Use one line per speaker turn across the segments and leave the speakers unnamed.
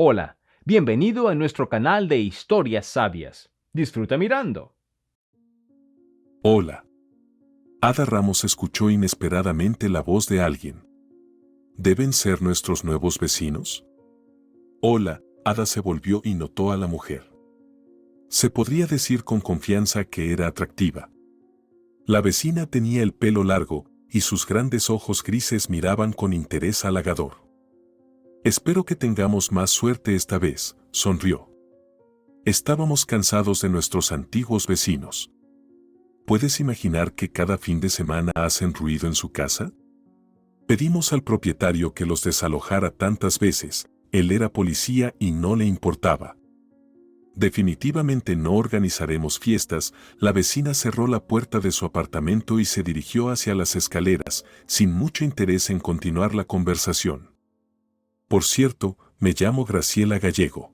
Hola, bienvenido a nuestro canal de historias sabias. Disfruta mirando.
Hola. Ada Ramos escuchó inesperadamente la voz de alguien. ¿Deben ser nuestros nuevos vecinos? Hola, Ada se volvió y notó a la mujer. Se podría decir con confianza que era atractiva. La vecina tenía el pelo largo y sus grandes ojos grises miraban con interés halagador. Espero que tengamos más suerte esta vez, sonrió. Estábamos cansados de nuestros antiguos vecinos. ¿Puedes imaginar que cada fin de semana hacen ruido en su casa? Pedimos al propietario que los desalojara tantas veces, él era policía y no le importaba. Definitivamente no organizaremos fiestas, la vecina cerró la puerta de su apartamento y se dirigió hacia las escaleras, sin mucho interés en continuar la conversación. Por cierto, me llamo Graciela Gallego.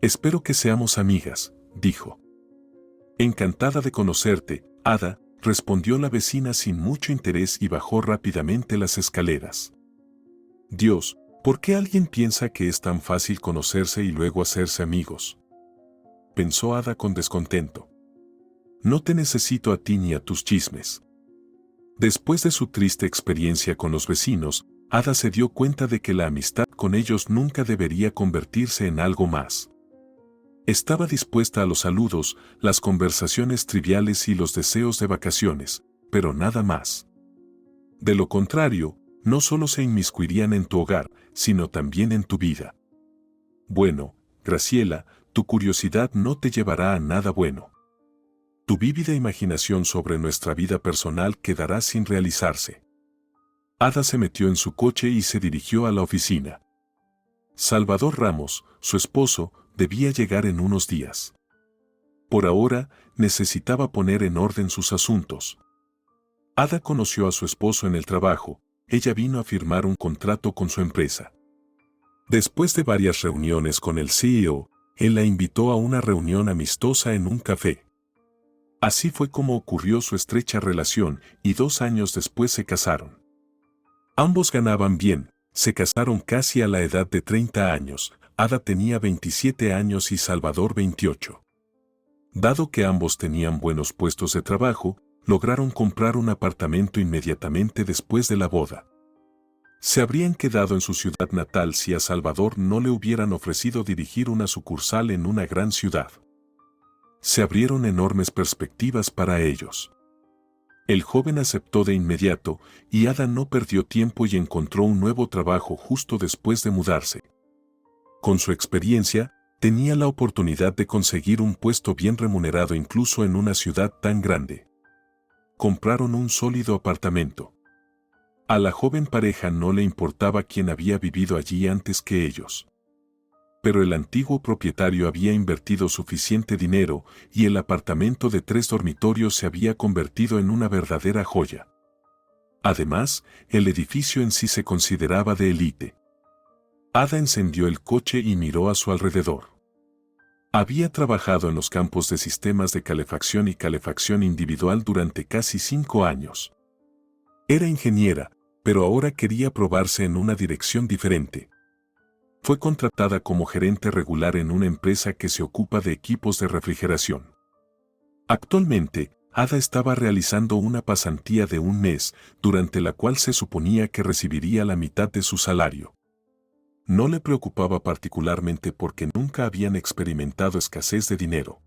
Espero que seamos amigas, dijo. Encantada de conocerte, Ada, respondió la vecina sin mucho interés y bajó rápidamente las escaleras. Dios, ¿por qué alguien piensa que es tan fácil conocerse y luego hacerse amigos? Pensó Ada con descontento. No te necesito a ti ni a tus chismes. Después de su triste experiencia con los vecinos, Ada se dio cuenta de que la amistad con ellos nunca debería convertirse en algo más. Estaba dispuesta a los saludos, las conversaciones triviales y los deseos de vacaciones, pero nada más. De lo contrario, no solo se inmiscuirían en tu hogar, sino también en tu vida. Bueno, Graciela, tu curiosidad no te llevará a nada bueno. Tu vívida imaginación sobre nuestra vida personal quedará sin realizarse. Ada se metió en su coche y se dirigió a la oficina. Salvador Ramos, su esposo, debía llegar en unos días. Por ahora, necesitaba poner en orden sus asuntos. Ada conoció a su esposo en el trabajo, ella vino a firmar un contrato con su empresa. Después de varias reuniones con el CEO, él la invitó a una reunión amistosa en un café. Así fue como ocurrió su estrecha relación y 2 años después se casaron. Ambos ganaban bien, se casaron casi a la edad de 30 años, Ada tenía 27 años y Salvador 28. Dado que ambos tenían buenos puestos de trabajo, lograron comprar un apartamento inmediatamente después de la boda. Se habrían quedado en su ciudad natal si a Salvador no le hubieran ofrecido dirigir una sucursal en una gran ciudad. Se abrieron enormes perspectivas para ellos. El joven aceptó de inmediato y Ada no perdió tiempo y encontró un nuevo trabajo justo después de mudarse. Con su experiencia, tenía la oportunidad de conseguir un puesto bien remunerado incluso en una ciudad tan grande. Compraron un sólido apartamento. A la joven pareja no le importaba quién había vivido allí antes que ellos. Pero el antiguo propietario había invertido suficiente dinero y el apartamento de 3 dormitorios se había convertido en una verdadera joya. Además, el edificio en sí se consideraba de élite. Ada encendió el coche y miró a su alrededor. Había trabajado en los campos de sistemas de calefacción y calefacción individual durante casi 5 años. Era ingeniera, pero ahora quería probarse en una dirección diferente. Fue contratada como gerente regular en una empresa que se ocupa de equipos de refrigeración. Actualmente, Ada estaba realizando una pasantía de 1 mes, durante la cual se suponía que recibiría la mitad de su salario. No le preocupaba particularmente porque nunca habían experimentado escasez de dinero.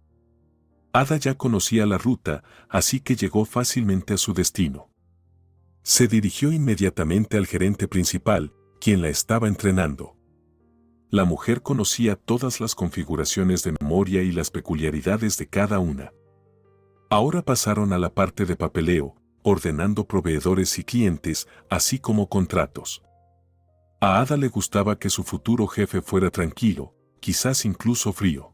Ada ya conocía la ruta, así que llegó fácilmente a su destino. Se dirigió inmediatamente al gerente principal, quien la estaba entrenando. La mujer conocía todas las configuraciones de memoria y las peculiaridades de cada una. Ahora pasaron a la parte de papeleo, ordenando proveedores y clientes, así como contratos. A Ada le gustaba que su futuro jefe fuera tranquilo, quizás incluso frío.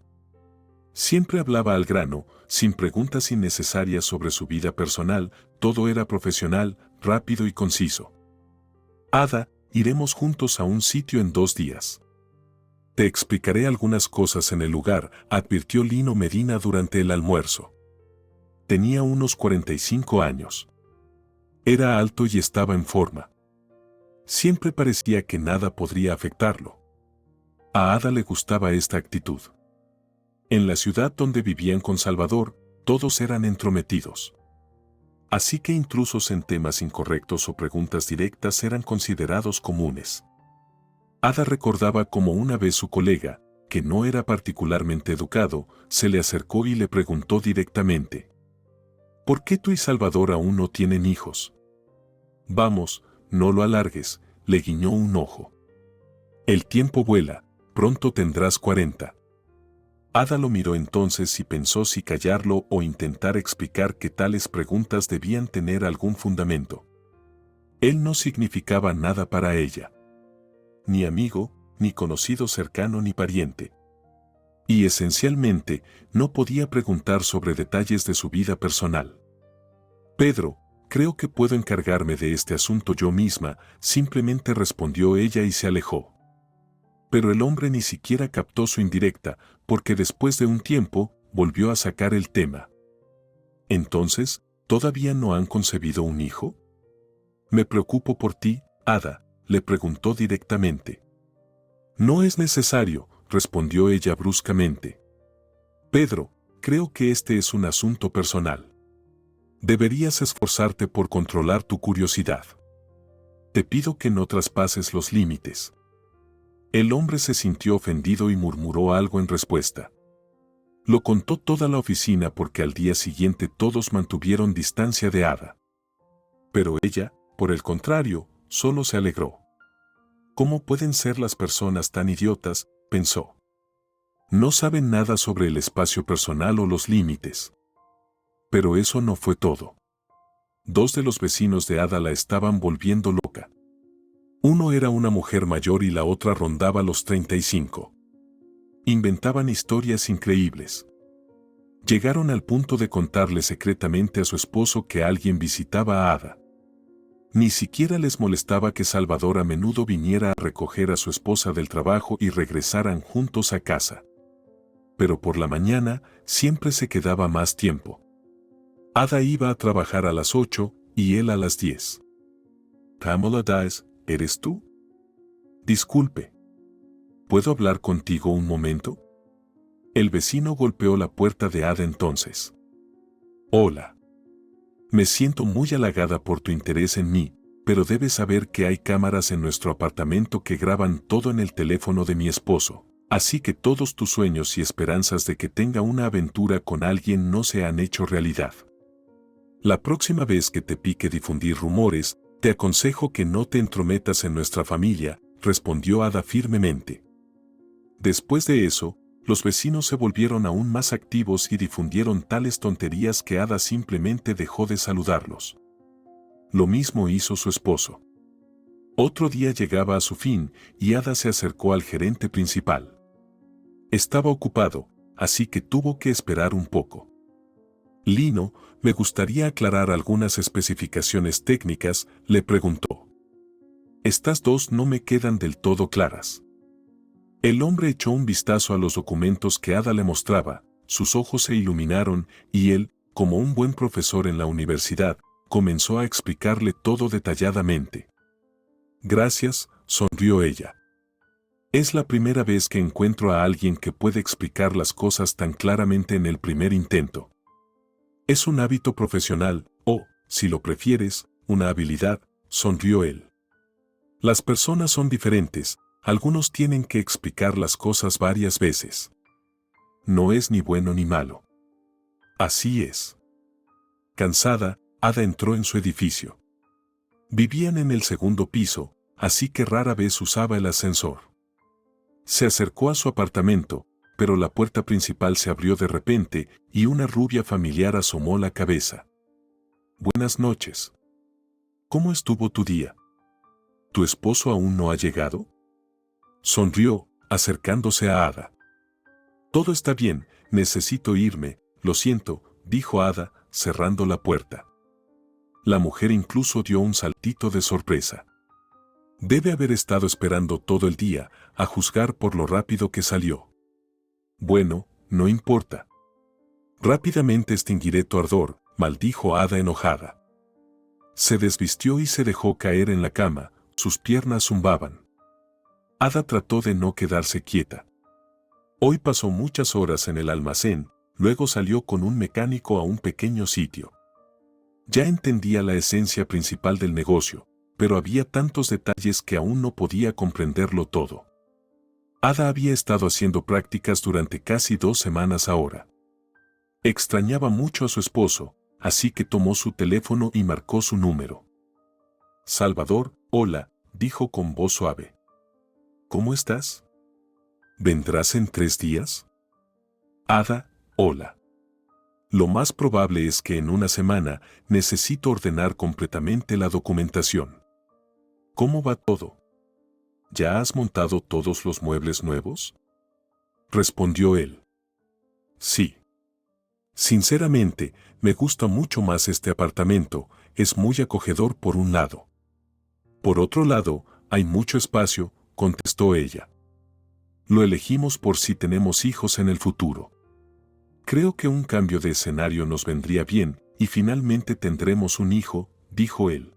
Siempre hablaba al grano, sin preguntas innecesarias sobre su vida personal, todo era profesional, rápido y conciso. Ada, iremos juntos a un sitio en 2 días. Te explicaré algunas cosas en el lugar, advirtió Lino Medina durante el almuerzo. Tenía unos 45 años. Era alto y estaba en forma. Siempre parecía que nada podría afectarlo. A Ada le gustaba esta actitud. En la ciudad donde vivían con Salvador, todos eran entrometidos. Así que intrusos en temas incorrectos o preguntas directas eran considerados comunes. Ada recordaba cómo una vez su colega, que no era particularmente educado, se le acercó y le preguntó directamente: ¿por qué tú y Salvador aún no tienen hijos? Vamos, no lo alargues, le guiñó un ojo. El tiempo vuela, pronto tendrás 40. Ada lo miró entonces y pensó si callarlo o intentar explicar que tales preguntas debían tener algún fundamento. Él no significaba nada para ella. Ni amigo, ni conocido cercano ni pariente. Y esencialmente, no podía preguntar sobre detalles de su vida personal. Pedro, creo que puedo encargarme de este asunto yo misma, simplemente respondió ella y se alejó. Pero el hombre ni siquiera captó su indirecta, porque después de un tiempo, volvió a sacar el tema. Entonces, ¿todavía no han concebido un hijo? Me preocupo por ti, Ada, le preguntó directamente. No es necesario, respondió ella bruscamente. Pedro, creo que este es un asunto personal. Deberías esforzarte por controlar tu curiosidad. Te pido que no traspases los límites. El hombre se sintió ofendido y murmuró algo en respuesta. Lo contó toda la oficina porque al día siguiente todos mantuvieron distancia de Ada. Pero ella, por el contrario, solo se alegró. ¿Cómo pueden ser las personas tan idiotas?, pensó. No saben nada sobre el espacio personal o los límites. Pero eso no fue todo. Dos de los vecinos de Ada la estaban volviendo loca. Uno era una mujer mayor y la otra rondaba los 35. Inventaban historias increíbles. Llegaron al punto de contarle secretamente a su esposo que alguien visitaba a Ada. Ni siquiera les molestaba que Salvador a menudo viniera a recoger a su esposa del trabajo y regresaran juntos a casa. Pero por la mañana siempre se quedaba más tiempo. Ada iba a trabajar a las 8 y él a las 10. Pamela Dice, ¿eres tú? Disculpe. ¿Puedo hablar contigo un momento? El vecino golpeó la puerta de Ada entonces. Hola. Me siento muy halagada por tu interés en mí, pero debes saber que hay cámaras en nuestro apartamento que graban todo en el teléfono de mi esposo, así que todos tus sueños y esperanzas de que tenga una aventura con alguien no se han hecho realidad. La próxima vez que te pique difundir rumores, te aconsejo que no te entrometas en nuestra familia, respondió Ada firmemente. Después de eso, los vecinos se volvieron aún más activos y difundieron tales tonterías que Ada simplemente dejó de saludarlos. Lo mismo hizo su esposo. Otro día llegaba a su fin y Ada se acercó al gerente principal. Estaba ocupado, así que tuvo que esperar un poco. Lino, me gustaría aclarar algunas especificaciones técnicas, le preguntó. Estas dos no me quedan del todo claras. El hombre echó un vistazo a los documentos que Ada le mostraba, sus ojos se iluminaron y él, como un buen profesor en la universidad, comenzó a explicarle todo detalladamente. Gracias, sonrió ella. Es la primera vez que encuentro a alguien que puede explicar las cosas tan claramente en el primer intento. Es un hábito profesional, o, si lo prefieres, una habilidad, sonrió él. Las personas son diferentes. Algunos tienen que explicar las cosas varias veces. No es ni bueno ni malo. Así es. Cansada, Ada entró en su edificio. Vivían en el segundo piso, así que rara vez usaba el ascensor. Se acercó a su apartamento, pero la puerta principal se abrió de repente y una rubia familiar asomó la cabeza. Buenas noches. ¿Cómo estuvo tu día? ¿Tu esposo aún no ha llegado? Sonrió, acercándose a Ada. Todo está bien, necesito irme, lo siento, dijo Ada, cerrando la puerta. La mujer incluso dio un saltito de sorpresa. Debe haber estado esperando todo el día, a juzgar por lo rápido que salió. Bueno, no importa. Rápidamente extinguiré tu ardor, maldijo Ada enojada. Se desvistió y se dejó caer en la cama, sus piernas zumbaban. Ada trató de no quedarse quieta. Hoy pasó muchas horas en el almacén, luego salió con un mecánico a un pequeño sitio. Ya entendía la esencia principal del negocio, pero había tantos detalles que aún no podía comprenderlo todo. Ada había estado haciendo prácticas durante casi 2 semanas ahora. Extrañaba mucho a su esposo, así que tomó su teléfono y marcó su número. Salvador, hola, dijo con voz suave. ¿Cómo estás? ¿Vendrás en 3 días? Ada, hola. Lo más probable es que en una semana necesito ordenar completamente la documentación. ¿Cómo va todo? ¿Ya has montado todos los muebles nuevos? Respondió él. Sí. Sinceramente, me gusta mucho más este apartamento, es muy acogedor por un lado. Por otro lado, hay mucho espacio, contestó ella. Lo elegimos por si tenemos hijos en el futuro. Creo que un cambio de escenario nos vendría bien, y finalmente tendremos un hijo, dijo él.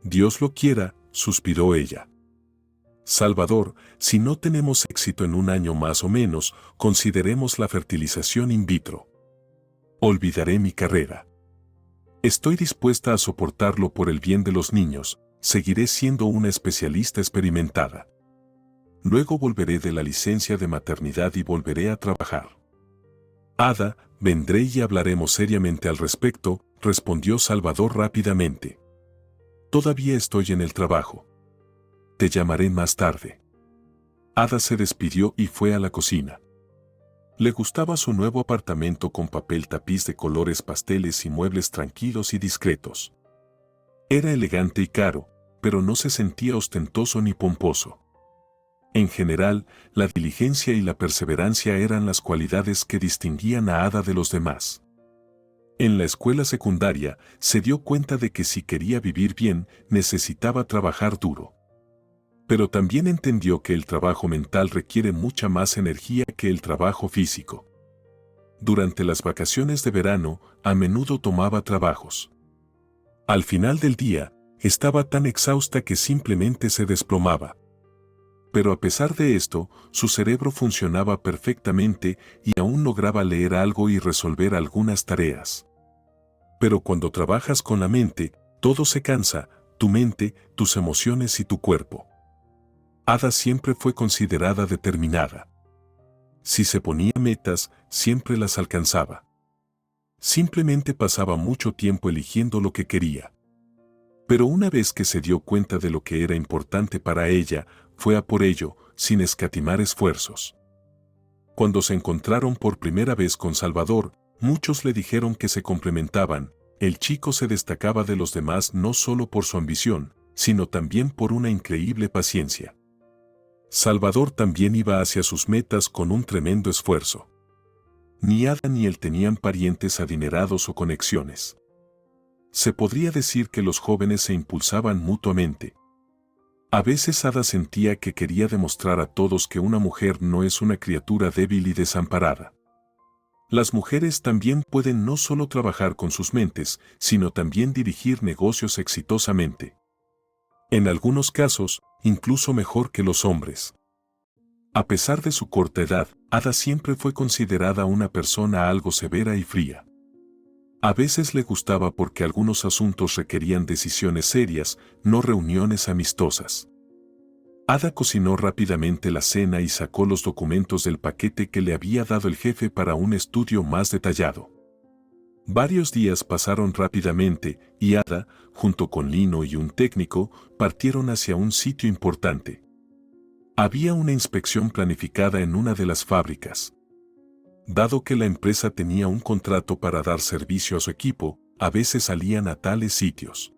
Dios lo quiera, suspiró ella. Salvador, si no tenemos éxito en un año más o menos, consideremos la fertilización in vitro. Olvidaré mi carrera. Estoy dispuesta a soportarlo por el bien de los niños, seguiré siendo una especialista experimentada. Luego volveré de la licencia de maternidad y volveré a trabajar. Ada, vendré y hablaremos seriamente al respecto, respondió Salvador rápidamente. Todavía estoy en el trabajo. Te llamaré más tarde. Ada se despidió y fue a la cocina. Le gustaba su nuevo apartamento con papel tapiz de colores pasteles y muebles tranquilos y discretos. Era elegante y caro, pero no se sentía ostentoso ni pomposo. En general, la diligencia y la perseverancia eran las cualidades que distinguían a Ada de los demás. En la escuela secundaria, se dio cuenta de que si quería vivir bien, necesitaba trabajar duro. Pero también entendió que el trabajo mental requiere mucha más energía que el trabajo físico. Durante las vacaciones de verano, a menudo tomaba trabajos. Al final del día, estaba tan exhausta que simplemente se desplomaba. Pero a pesar de esto, su cerebro funcionaba perfectamente y aún lograba leer algo y resolver algunas tareas. Pero cuando trabajas con la mente, todo se cansa, tu mente, tus emociones y tu cuerpo. Ada siempre fue considerada determinada. Si se ponía metas, siempre las alcanzaba. Simplemente pasaba mucho tiempo eligiendo lo que quería. Pero una vez que se dio cuenta de lo que era importante para ella, fue a por ello, sin escatimar esfuerzos. Cuando se encontraron por primera vez con Salvador, muchos le dijeron que se complementaban. El chico se destacaba de los demás no solo por su ambición, sino también por una increíble paciencia. Salvador también iba hacia sus metas con un tremendo esfuerzo. Ni Ada ni él tenían parientes adinerados o conexiones. Se podría decir que los jóvenes se impulsaban mutuamente. A veces Ada sentía que quería demostrar a todos que una mujer no es una criatura débil y desamparada. Las mujeres también pueden no solo trabajar con sus mentes, sino también dirigir negocios exitosamente. En algunos casos, incluso mejor que los hombres. A pesar de su corta edad, Ada siempre fue considerada una persona algo severa y fría. A veces le gustaba porque algunos asuntos requerían decisiones serias, no reuniones amistosas. Ada cocinó rápidamente la cena y sacó los documentos del paquete que le había dado el jefe para un estudio más detallado. Varios días pasaron rápidamente y Ada, junto con Lino y un técnico, partieron hacia un sitio importante. Había una inspección planificada en una de las fábricas. Dado que la empresa tenía un contrato para dar servicio a su equipo, a veces salían a tales sitios.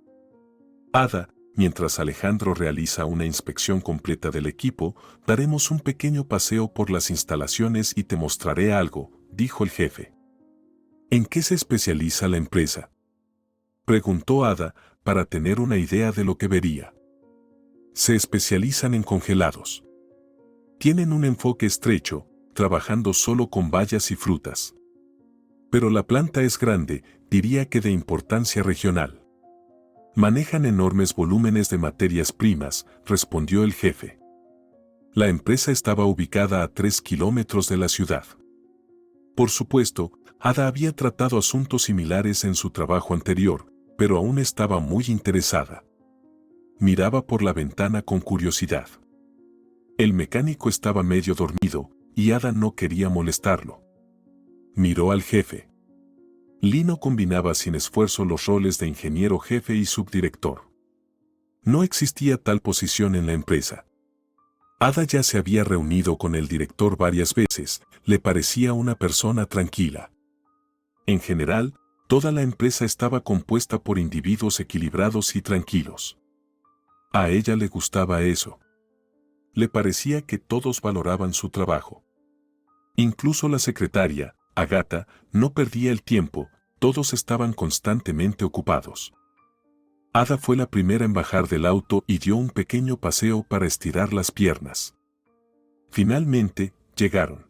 Ada, mientras Alejandro realiza una inspección completa del equipo, daremos un pequeño paseo por las instalaciones y te mostraré algo, dijo el jefe. ¿En qué se especializa la empresa?, preguntó Ada, para tener una idea de lo que vería. Se especializan en congelados. Tienen un enfoque estrecho, trabajando solo con bayas y frutas. Pero la planta es grande, diría que de importancia regional. Manejan enormes volúmenes de materias primas, respondió el jefe. La empresa estaba ubicada a 3 kilómetros de la ciudad. Por supuesto, Ada había tratado asuntos similares en su trabajo anterior, pero aún estaba muy interesada. Miraba por la ventana con curiosidad. El mecánico estaba medio dormido, y Ada no quería molestarlo. Miró al jefe. Lino combinaba sin esfuerzo los roles de ingeniero jefe y subdirector. No existía tal posición en la empresa. Ada ya se había reunido con el director varias veces, le parecía una persona tranquila. En general, toda la empresa estaba compuesta por individuos equilibrados y tranquilos. A ella le gustaba eso. Le parecía que todos valoraban su trabajo. Incluso la secretaria, Agatha, no perdía el tiempo, todos estaban constantemente ocupados. Ada fue la primera en bajar del auto y dio un pequeño paseo para estirar las piernas. Finalmente, llegaron.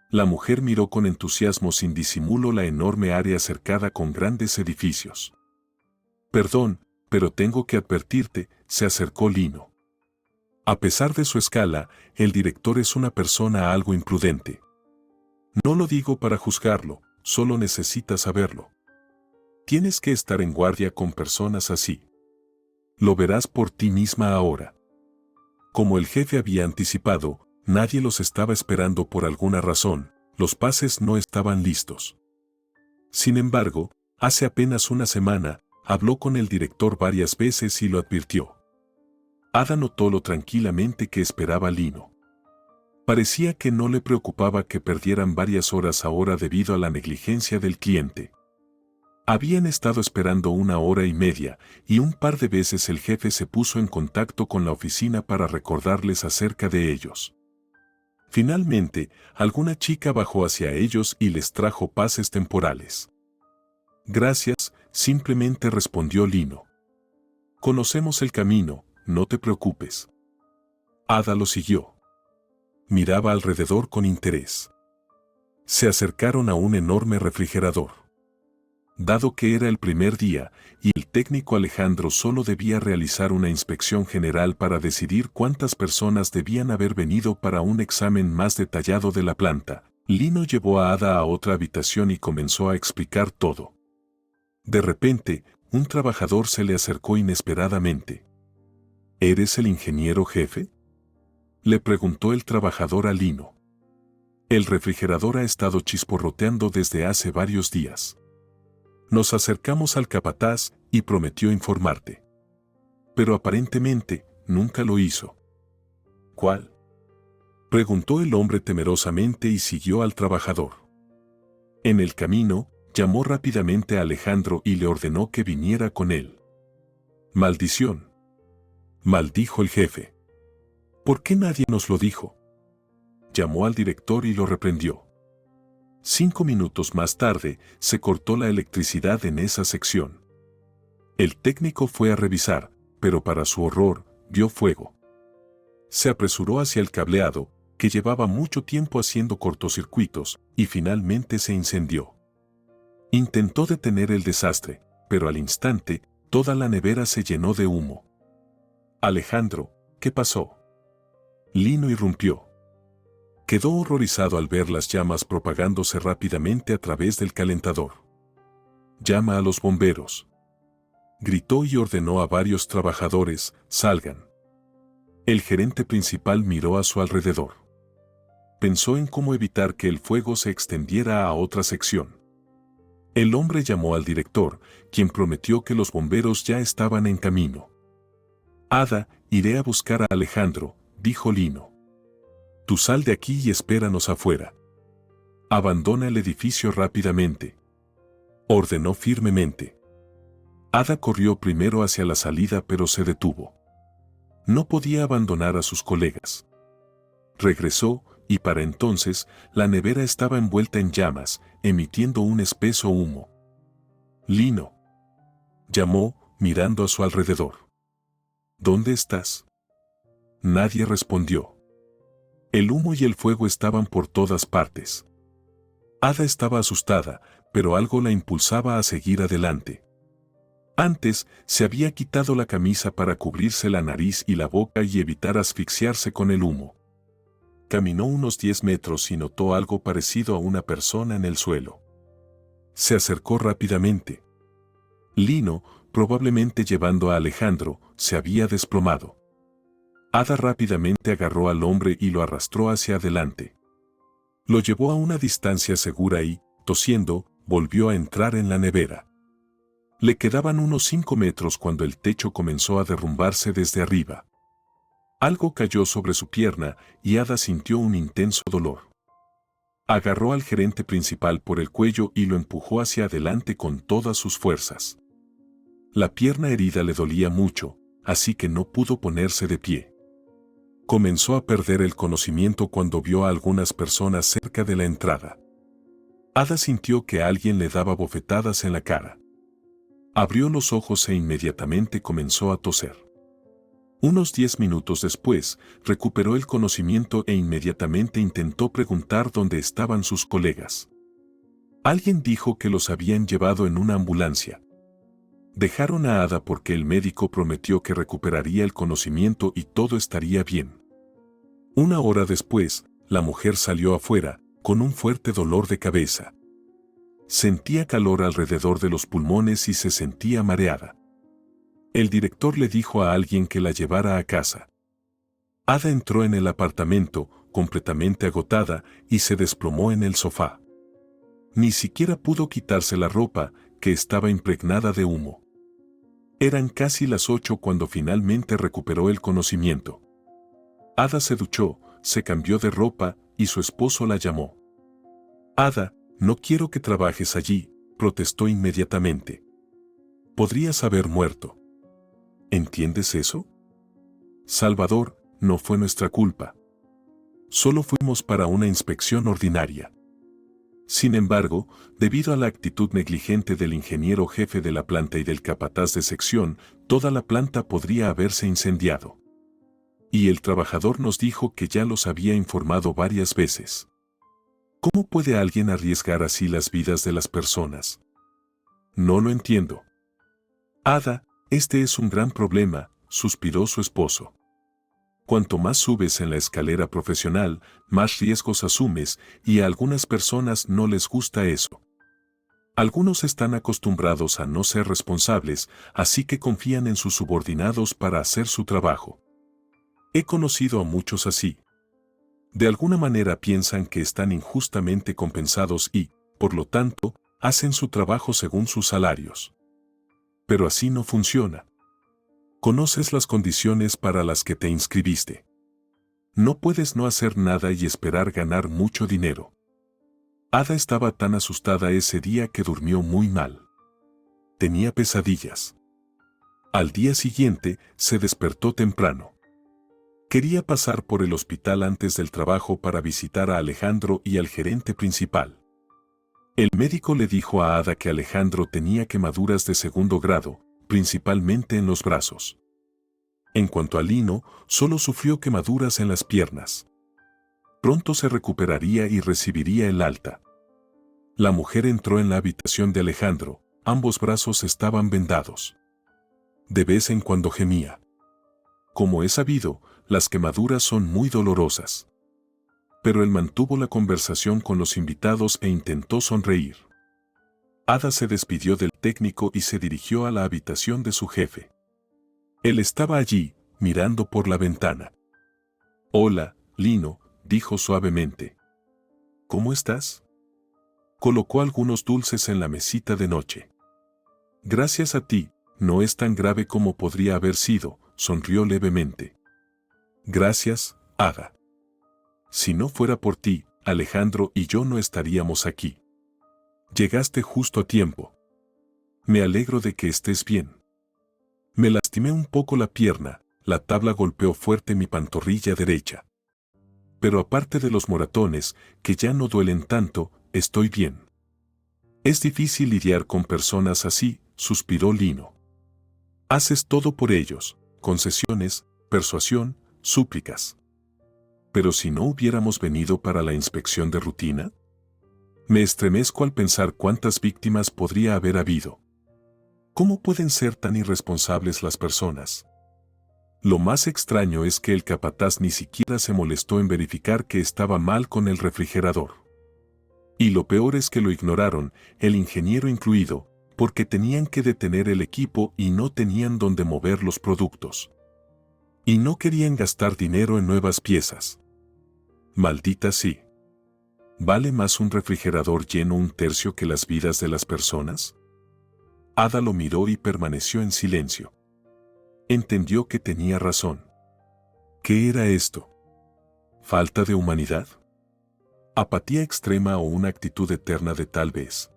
La mujer miró con entusiasmo sin disimulo la enorme área cercada con grandes edificios. «Perdón, pero tengo que advertirte», se acercó Lino. A pesar de su escala, el director es una persona algo imprudente. No lo digo para juzgarlo, solo necesitas saberlo. Tienes que estar en guardia con personas así. Lo verás por ti misma ahora. Como el jefe había anticipado, nadie los estaba esperando por alguna razón, los pases no estaban listos. Sin embargo, hace apenas una semana, habló con el director varias veces y lo advirtió. Ada notó lo tranquilamente que esperaba Lino. Parecía que no le preocupaba que perdieran varias horas ahora debido a la negligencia del cliente. Habían estado esperando 1 hora y media, y un par de veces el jefe se puso en contacto con la oficina para recordarles acerca de ellos. Finalmente, alguna chica bajó hacia ellos y les trajo pases temporales. «Gracias», simplemente respondió Lino. «Conocemos el camino, no te preocupes». Ada lo siguió. Miraba alrededor con interés. Se acercaron a un enorme refrigerador. Dado que era el primer día, y el técnico Alejandro solo debía realizar una inspección general para decidir cuántas personas debían haber venido para un examen más detallado de la planta, Lino llevó a Ada a otra habitación y comenzó a explicar todo. De repente, un trabajador se le acercó inesperadamente. «¿Eres el ingeniero jefe?», le preguntó el trabajador a Lino. «El refrigerador ha estado chisporroteando desde hace varios días. Nos acercamos al capataz y prometió informarte. Pero aparentemente, nunca lo hizo». «¿Cuál?», preguntó el hombre temerosamente y siguió al trabajador. En el camino, llamó rápidamente a Alejandro y le ordenó que viniera con él. «Maldición», maldijo el jefe. «¿Por qué nadie nos lo dijo?». Llamó al director y lo reprendió. 5 minutos más tarde, se cortó la electricidad en esa sección. El técnico fue a revisar, pero para su horror, vio fuego. Se apresuró hacia el cableado, que llevaba mucho tiempo haciendo cortocircuitos, y finalmente se incendió. Intentó detener el desastre, pero al instante, toda la nevera se llenó de humo. «Alejandro, ¿qué pasó?». Lino irrumpió. Quedó horrorizado al ver las llamas propagándose rápidamente a través del calentador. «Llama a los bomberos», gritó y ordenó a varios trabajadores, «salgan». El gerente principal miró a su alrededor. Pensó en cómo evitar que el fuego se extendiera a otra sección. El hombre llamó al director, quien prometió que los bomberos ya estaban en camino. «Ada, iré a buscar a Alejandro», dijo Lino. «Tú sal de aquí y espéranos afuera. Abandona el edificio rápidamente», ordenó firmemente. Ada corrió primero hacia la salida pero se detuvo. No podía abandonar a sus colegas. Regresó, y para entonces, la nevera estaba envuelta en llamas, emitiendo un espeso humo. «Lino», llamó, mirando a su alrededor. «¿Dónde estás?». Nadie respondió. El humo y el fuego estaban por todas partes. Ada estaba asustada, pero algo la impulsaba a seguir adelante. Antes, se había quitado la camisa para cubrirse la nariz y la boca y evitar asfixiarse con el humo. Caminó unos 10 metros y notó algo parecido a una persona en el suelo. Se acercó rápidamente. Lino, probablemente llevando a Alejandro, se había desplomado. Ada rápidamente agarró al hombre y lo arrastró hacia adelante. Lo llevó a una distancia segura y, tosiendo, volvió a entrar en la nevera. Le quedaban unos 5 metros cuando el techo comenzó a derrumbarse desde arriba. Algo cayó sobre su pierna y Ada sintió un intenso dolor. Agarró al gerente principal por el cuello y lo empujó hacia adelante con todas sus fuerzas. La pierna herida le dolía mucho, así que no pudo ponerse de pie. Comenzó a perder el conocimiento cuando vio a algunas personas cerca de la entrada. Ada sintió que alguien le daba bofetadas en la cara. Abrió los ojos e inmediatamente comenzó a toser. Unos 10 minutos después, recuperó el conocimiento e inmediatamente intentó preguntar dónde estaban sus colegas. Alguien dijo que los habían llevado en una ambulancia. Dejaron a Ada porque el médico prometió que recuperaría el conocimiento y todo estaría bien. Una hora después, la mujer salió afuera, con un fuerte dolor de cabeza. Sentía calor alrededor de los pulmones y se sentía mareada. El director le dijo a alguien que la llevara a casa. Ada entró en el apartamento, completamente agotada, y se desplomó en el sofá. Ni siquiera pudo quitarse la ropa, que estaba impregnada de humo. Eran casi las 8 cuando finalmente recuperó el conocimiento. Ada se duchó, se cambió de ropa, y su esposo la llamó. Ada, no quiero que trabajes allí, protestó inmediatamente. Podrías haber muerto. ¿Entiendes eso? Salvador, no fue nuestra culpa. Solo fuimos para una inspección ordinaria. Sin embargo, debido a la actitud negligente del ingeniero jefe de la planta y del capataz de sección, toda la planta podría haberse incendiado. Y el trabajador nos dijo que ya los había informado varias veces. ¿Cómo puede alguien arriesgar así las vidas de las personas? No lo entiendo. Ada, este es un gran problema, suspiró su esposo. Cuanto más subes en la escalera profesional, más riesgos asumes, y a algunas personas no les gusta eso. Algunos están acostumbrados a no ser responsables, así que confían en sus subordinados para hacer su trabajo. He conocido a muchos así. De alguna manera piensan que están injustamente compensados y, por lo tanto, hacen su trabajo según sus salarios. Pero así no funciona. Conoces las condiciones para las que te inscribiste. No puedes no hacer nada y esperar ganar mucho dinero. Ada estaba tan asustada ese día que durmió muy mal. Tenía pesadillas. Al día siguiente, se despertó temprano. Quería pasar por el hospital antes del trabajo para visitar a Alejandro y al gerente principal. El médico le dijo a Ada que Alejandro tenía quemaduras de segundo grado, principalmente en los brazos. En cuanto a Lino, solo sufrió quemaduras en las piernas. Pronto se recuperaría y recibiría el alta. La mujer entró en la habitación de Alejandro, ambos brazos estaban vendados. De vez en cuando gemía. Como he sabido, las quemaduras son muy dolorosas. Pero él mantuvo la conversación con los invitados e intentó sonreír. Ada se despidió del técnico y se dirigió a la habitación de su jefe. Él estaba allí, mirando por la ventana. «Hola, Lino», dijo suavemente. «¿Cómo estás?» Colocó algunos dulces en la mesita de noche. «Gracias a ti, no es tan grave como podría haber sido», sonrió levemente. «Gracias, Ada. Si no fuera por ti, Alejandro y yo no estaríamos aquí. Llegaste justo a tiempo. Me alegro de que estés bien. Me lastimé un poco la pierna, la tabla golpeó fuerte mi pantorrilla derecha. Pero aparte de los moratones, que ya no duelen tanto, estoy bien. Es difícil lidiar con personas así», suspiró Lino. «Haces todo por ellos, concesiones, persuasión, súplicas. Pero si no hubiéramos venido para la inspección de rutina, me estremezco al pensar cuántas víctimas podría haber habido. ¿Cómo pueden ser tan irresponsables las personas? Lo más extraño es que el capataz ni siquiera se molestó en verificar que estaba mal con el refrigerador. Y lo peor es que lo ignoraron, el ingeniero incluido, porque tenían que detener el equipo y no tenían dónde mover los productos. Y no querían gastar dinero en nuevas piezas. Maldita sí. ¿Vale más un refrigerador lleno un tercio que las vidas de las personas? Ada lo miró y permaneció en silencio. Entendió que tenía razón. ¿Qué era esto? ¿Falta de humanidad? ¿Apatía extrema o una actitud eterna de tal vez?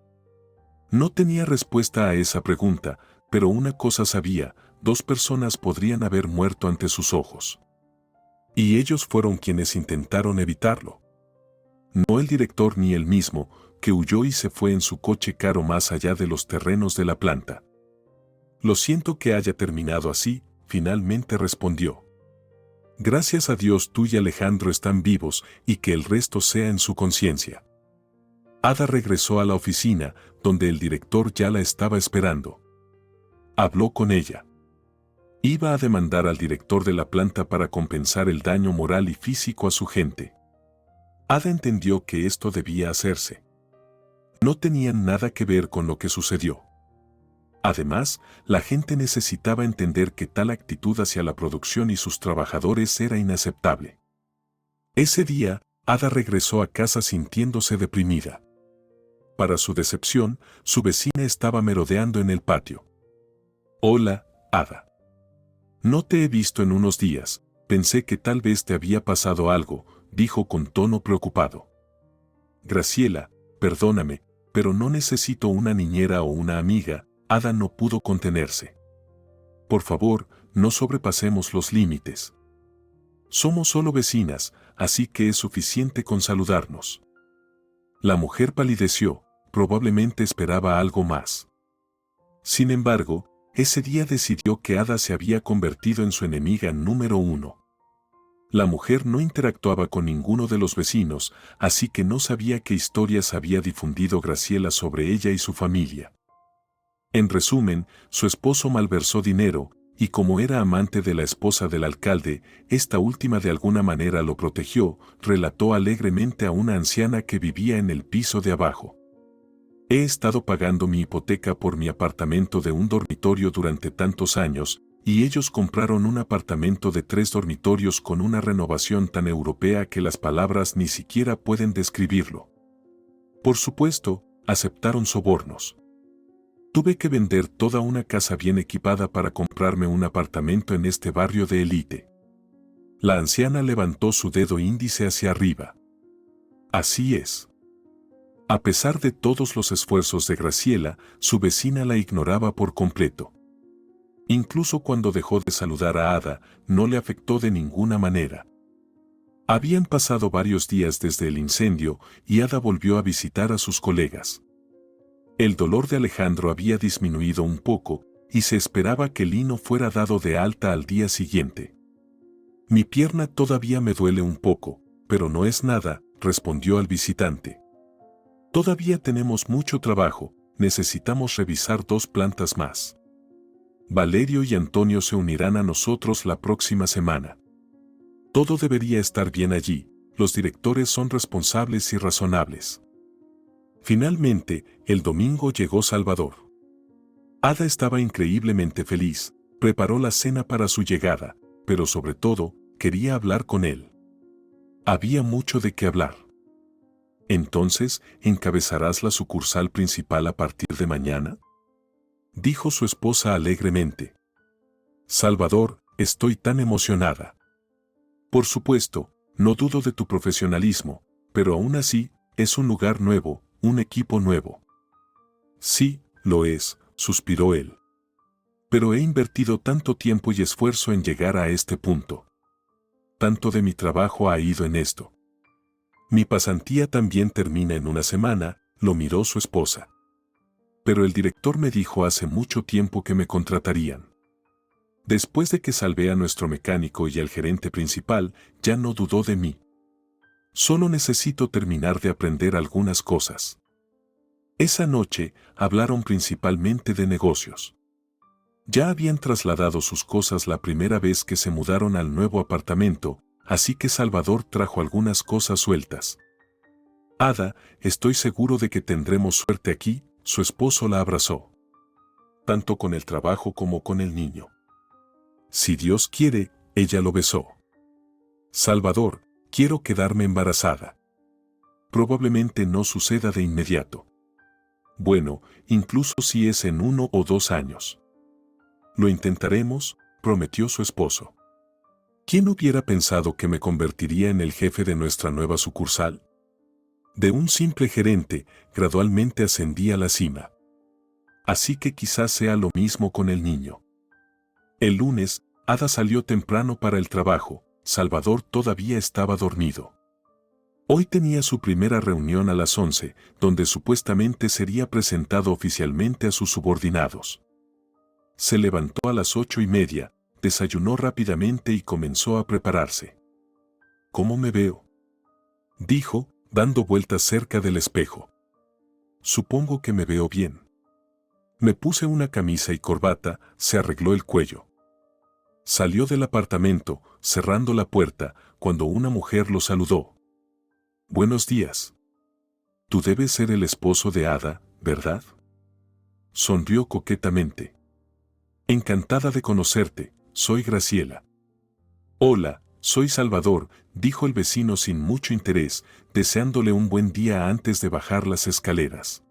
No tenía respuesta a esa pregunta, pero una cosa sabía, 2 personas podrían haber muerto ante sus ojos. Y ellos fueron quienes intentaron evitarlo. No el director ni él mismo, que huyó y se fue en su coche caro más allá de los terrenos de la planta. Lo siento que haya terminado así, finalmente respondió. Gracias a Dios tú y Alejandro están vivos y que el resto sea en su conciencia. Ada regresó a la oficina, donde el director ya la estaba esperando. Habló con ella. Iba a demandar al director de la planta para compensar el daño moral y físico a su gente. Ada entendió que esto debía hacerse. No tenían nada que ver con lo que sucedió. Además, la gente necesitaba entender que tal actitud hacia la producción y sus trabajadores era inaceptable. Ese día, Ada regresó a casa sintiéndose deprimida. Para su decepción, su vecina estaba merodeando en el patio. «Hola, Ada. No te he visto en unos días, pensé que tal vez te había pasado algo», dijo con tono preocupado. «Graciela, perdóname, pero no necesito una niñera o una amiga», Ada no pudo contenerse. «Por favor, no sobrepasemos los límites. Somos solo vecinas, así que es suficiente con saludarnos». La mujer palideció, probablemente esperaba algo más. Sin embargo, ese día decidió que Ada se había convertido en su enemiga número 1. La mujer no interactuaba con ninguno de los vecinos, así que no sabía qué historias había difundido Graciela sobre ella y su familia. En resumen, su esposo malversó dinero, y como era amante de la esposa del alcalde, esta última de alguna manera lo protegió, relató alegremente a una anciana que vivía en el piso de abajo. «He estado pagando mi hipoteca por mi apartamento de un dormitorio durante tantos años, y ellos compraron un apartamento de 3 dormitorios con una renovación tan europea que las palabras ni siquiera pueden describirlo. Por supuesto, aceptaron sobornos. Tuve que vender toda una casa bien equipada para comprarme un apartamento en este barrio de élite». La anciana levantó su dedo índice hacia arriba. «Así es». A pesar de todos los esfuerzos de Graciela, su vecina la ignoraba por completo. Incluso cuando dejó de saludar a Ada, no le afectó de ninguna manera. Habían pasado varios días desde el incendio y Ada volvió a visitar a sus colegas. El dolor de Alejandro había disminuido un poco y se esperaba que Lino fuera dado de alta al día siguiente. «Mi pierna todavía me duele un poco, pero no es nada», respondió al visitante. «Todavía tenemos mucho trabajo, necesitamos revisar 2 plantas más. Valerio y Antonio se unirán a nosotros la próxima semana. Todo debería estar bien allí, los directores son responsables y razonables». Finalmente, el domingo llegó Salvador. Ada estaba increíblemente feliz, preparó la cena para su llegada, pero sobre todo, quería hablar con él. Había mucho de qué hablar. «¿Entonces, encabezarás la sucursal principal a partir de mañana?», dijo su esposa alegremente. «Salvador, estoy tan emocionada». «Por supuesto, no dudo de tu profesionalismo, pero aún así, es un lugar nuevo, un equipo nuevo». «Sí, lo es», suspiró él. «Pero he invertido tanto tiempo y esfuerzo en llegar a este punto. Tanto de mi trabajo ha ido en esto». «Mi pasantía también termina en una semana», lo miró su esposa. «Pero el director me dijo hace mucho tiempo que me contratarían. Después de que salvé a nuestro mecánico y al gerente principal, ya no dudó de mí. Solo necesito terminar de aprender algunas cosas». Esa noche, hablaron principalmente de negocios. Ya habían trasladado sus cosas la primera vez que se mudaron al nuevo apartamento, así que Salvador trajo algunas cosas sueltas. Ada, estoy seguro de que tendremos suerte aquí, su esposo la abrazó. Tanto con el trabajo como con el niño. Si Dios quiere, ella lo besó. Salvador, quiero quedarme embarazada. Probablemente no suceda de inmediato. Bueno, incluso si es en 1 o 2 años. Lo intentaremos, prometió su esposo. ¿Quién hubiera pensado que me convertiría en el jefe de nuestra nueva sucursal? De un simple gerente, gradualmente ascendí a la cima. Así que quizás sea lo mismo con el niño. El lunes, Ada salió temprano para el trabajo, Salvador todavía estaba dormido. Hoy tenía su primera reunión a las 11, donde supuestamente sería presentado oficialmente a sus subordinados. Se levantó a las 8:30, desayunó rápidamente y comenzó a prepararse. ¿Cómo me veo?, dijo, dando vueltas cerca del espejo. Supongo que me veo bien. Me puse una camisa y corbata, se arregló el cuello. Salió del apartamento, cerrando la puerta, cuando una mujer lo saludó. Buenos días. Tú debes ser el esposo de Ada, ¿verdad? Sonrió coquetamente. Encantada de conocerte, soy Graciela. Hola, soy Salvador, dijo el vecino sin mucho interés, deseándole un buen día antes de bajar las escaleras.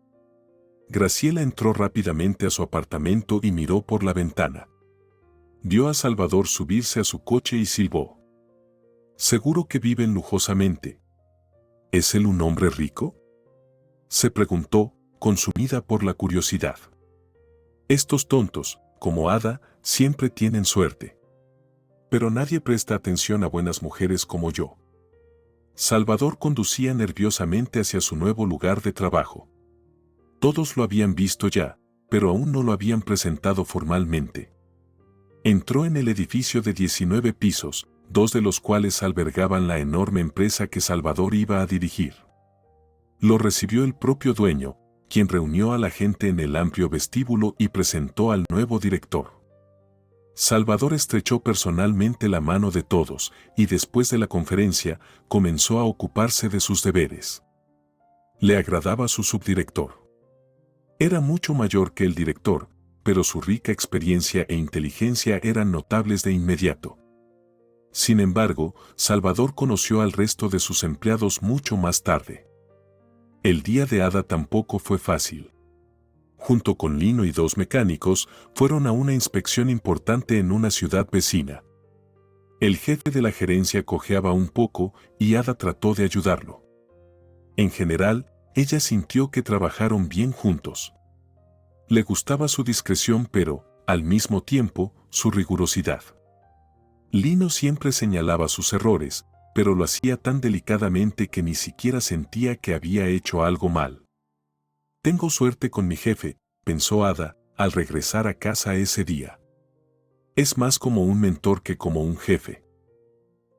Graciela entró rápidamente a su apartamento y miró por la ventana. Vio a Salvador subirse a su coche y silbó. Seguro que viven lujosamente. ¿Es él un hombre rico?, se preguntó, consumida por la curiosidad. Estos tontos, como Ada, siempre tienen suerte. Pero nadie presta atención a buenas mujeres como yo. Salvador conducía nerviosamente hacia su nuevo lugar de trabajo. Todos lo habían visto ya, pero aún no lo habían presentado formalmente. Entró en el edificio de 19 pisos, 2 de los cuales albergaban la enorme empresa que Salvador iba a dirigir. Lo recibió el propio dueño, quien reunió a la gente en el amplio vestíbulo y presentó al nuevo director. Salvador estrechó personalmente la mano de todos y después de la conferencia comenzó a ocuparse de sus deberes. Le agradaba su subdirector. Era mucho mayor que el director, pero su rica experiencia e inteligencia eran notables de inmediato. Sin embargo, Salvador conoció al resto de sus empleados mucho más tarde. El día de Ada tampoco fue fácil. Junto con Lino y 2 mecánicos, fueron a una inspección importante en una ciudad vecina. El jefe de la gerencia cojeaba un poco y Ada trató de ayudarlo. En general, ella sintió que trabajaron bien juntos. Le gustaba su discreción pero, al mismo tiempo, su rigurosidad. Lino siempre señalaba sus errores, pero lo hacía tan delicadamente que ni siquiera sentía que había hecho algo mal. Tengo suerte con mi jefe, pensó Ada, al regresar a casa ese día. Es más como un mentor que como un jefe.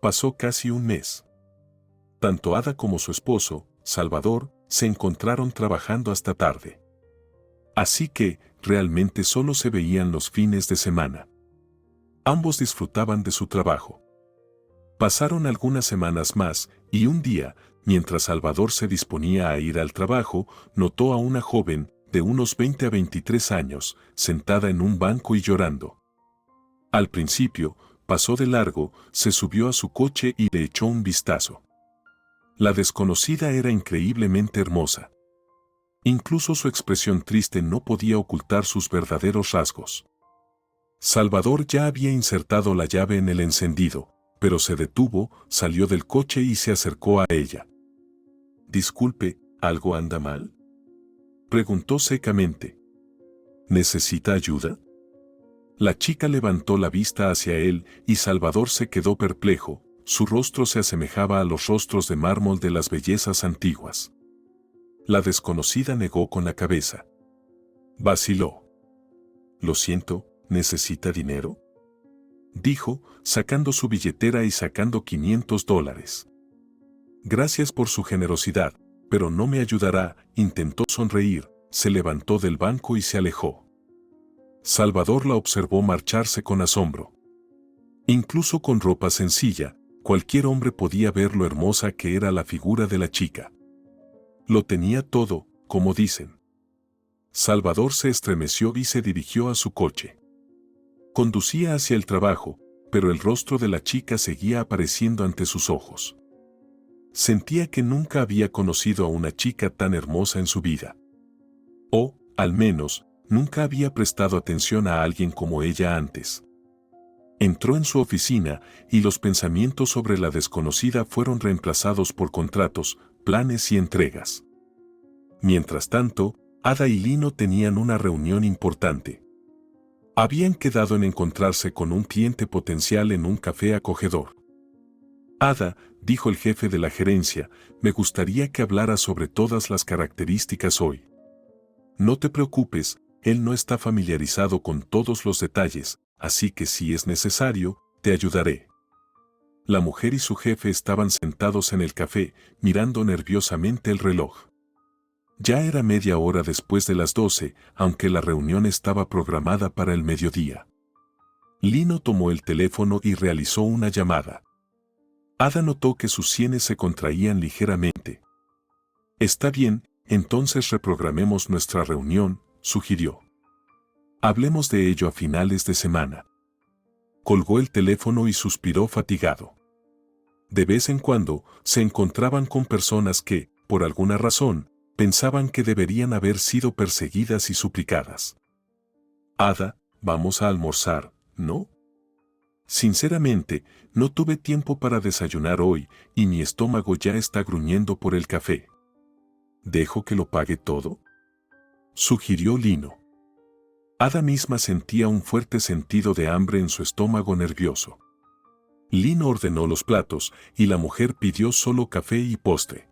Pasó casi un mes. Tanto Ada como su esposo, Salvador, se encontraron trabajando hasta tarde. Así que, realmente solo se veían los fines de semana. Ambos disfrutaban de su trabajo. Pasaron algunas semanas más, y un día, mientras Salvador se disponía a ir al trabajo, notó a una joven, de unos 20 a 23 años, sentada en un banco y llorando. Al principio, pasó de largo, se subió a su coche y le echó un vistazo. La desconocida era increíblemente hermosa. Incluso su expresión triste no podía ocultar sus verdaderos rasgos. Salvador ya había insertado la llave en el encendido, pero se detuvo, salió del coche y se acercó a ella. Disculpe, ¿algo anda mal?, preguntó secamente. ¿Necesita ayuda? La chica levantó la vista hacia él y Salvador se quedó perplejo, su rostro se asemejaba a los rostros de mármol de las bellezas antiguas. La desconocida negó con la cabeza. Vaciló. Lo siento, ¿necesita dinero?, dijo, sacando su billetera y sacando $500. Gracias por su generosidad, pero no me ayudará, intentó sonreír, se levantó del banco y se alejó. Salvador la observó marcharse con asombro. Incluso con ropa sencilla, cualquier hombre podía ver lo hermosa que era la figura de la chica. Lo tenía todo, como dicen. Salvador se estremeció y se dirigió a su coche. Conducía hacia el trabajo, pero el rostro de la chica seguía apareciendo ante sus ojos. Sentía que nunca había conocido a una chica tan hermosa en su vida. O, al menos, nunca había prestado atención a alguien como ella antes. Entró en su oficina y los pensamientos sobre la desconocida fueron reemplazados por contratos, planes y entregas. Mientras tanto, Ada y Lino tenían una reunión importante. Habían quedado en encontrarse con un cliente potencial en un café acogedor. Ada, dijo el jefe de la gerencia, me gustaría que hablara sobre todas las características hoy. No te preocupes, él no está familiarizado con todos los detalles, así que si es necesario, te ayudaré. La mujer y su jefe estaban sentados en el café, mirando nerviosamente el reloj. Ya era media hora después de las 12, aunque la reunión estaba programada para el mediodía. Lino tomó el teléfono y realizó una llamada. Ada notó que sus sienes se contraían ligeramente. Está bien, entonces reprogramemos nuestra reunión, sugirió. Hablemos de ello a finales de semana. Colgó el teléfono y suspiró fatigado. De vez en cuando, se encontraban con personas que, por alguna razón, pensaban que deberían haber sido perseguidas y suplicadas. Ada, vamos a almorzar, ¿no? Sinceramente, no tuve tiempo para desayunar hoy y mi estómago ya está gruñendo por el café. ¿Dejo que lo pague todo?, sugirió Lino. Ada misma sentía un fuerte sentido de hambre en su estómago nervioso. Lino ordenó los platos y la mujer pidió solo café y postre.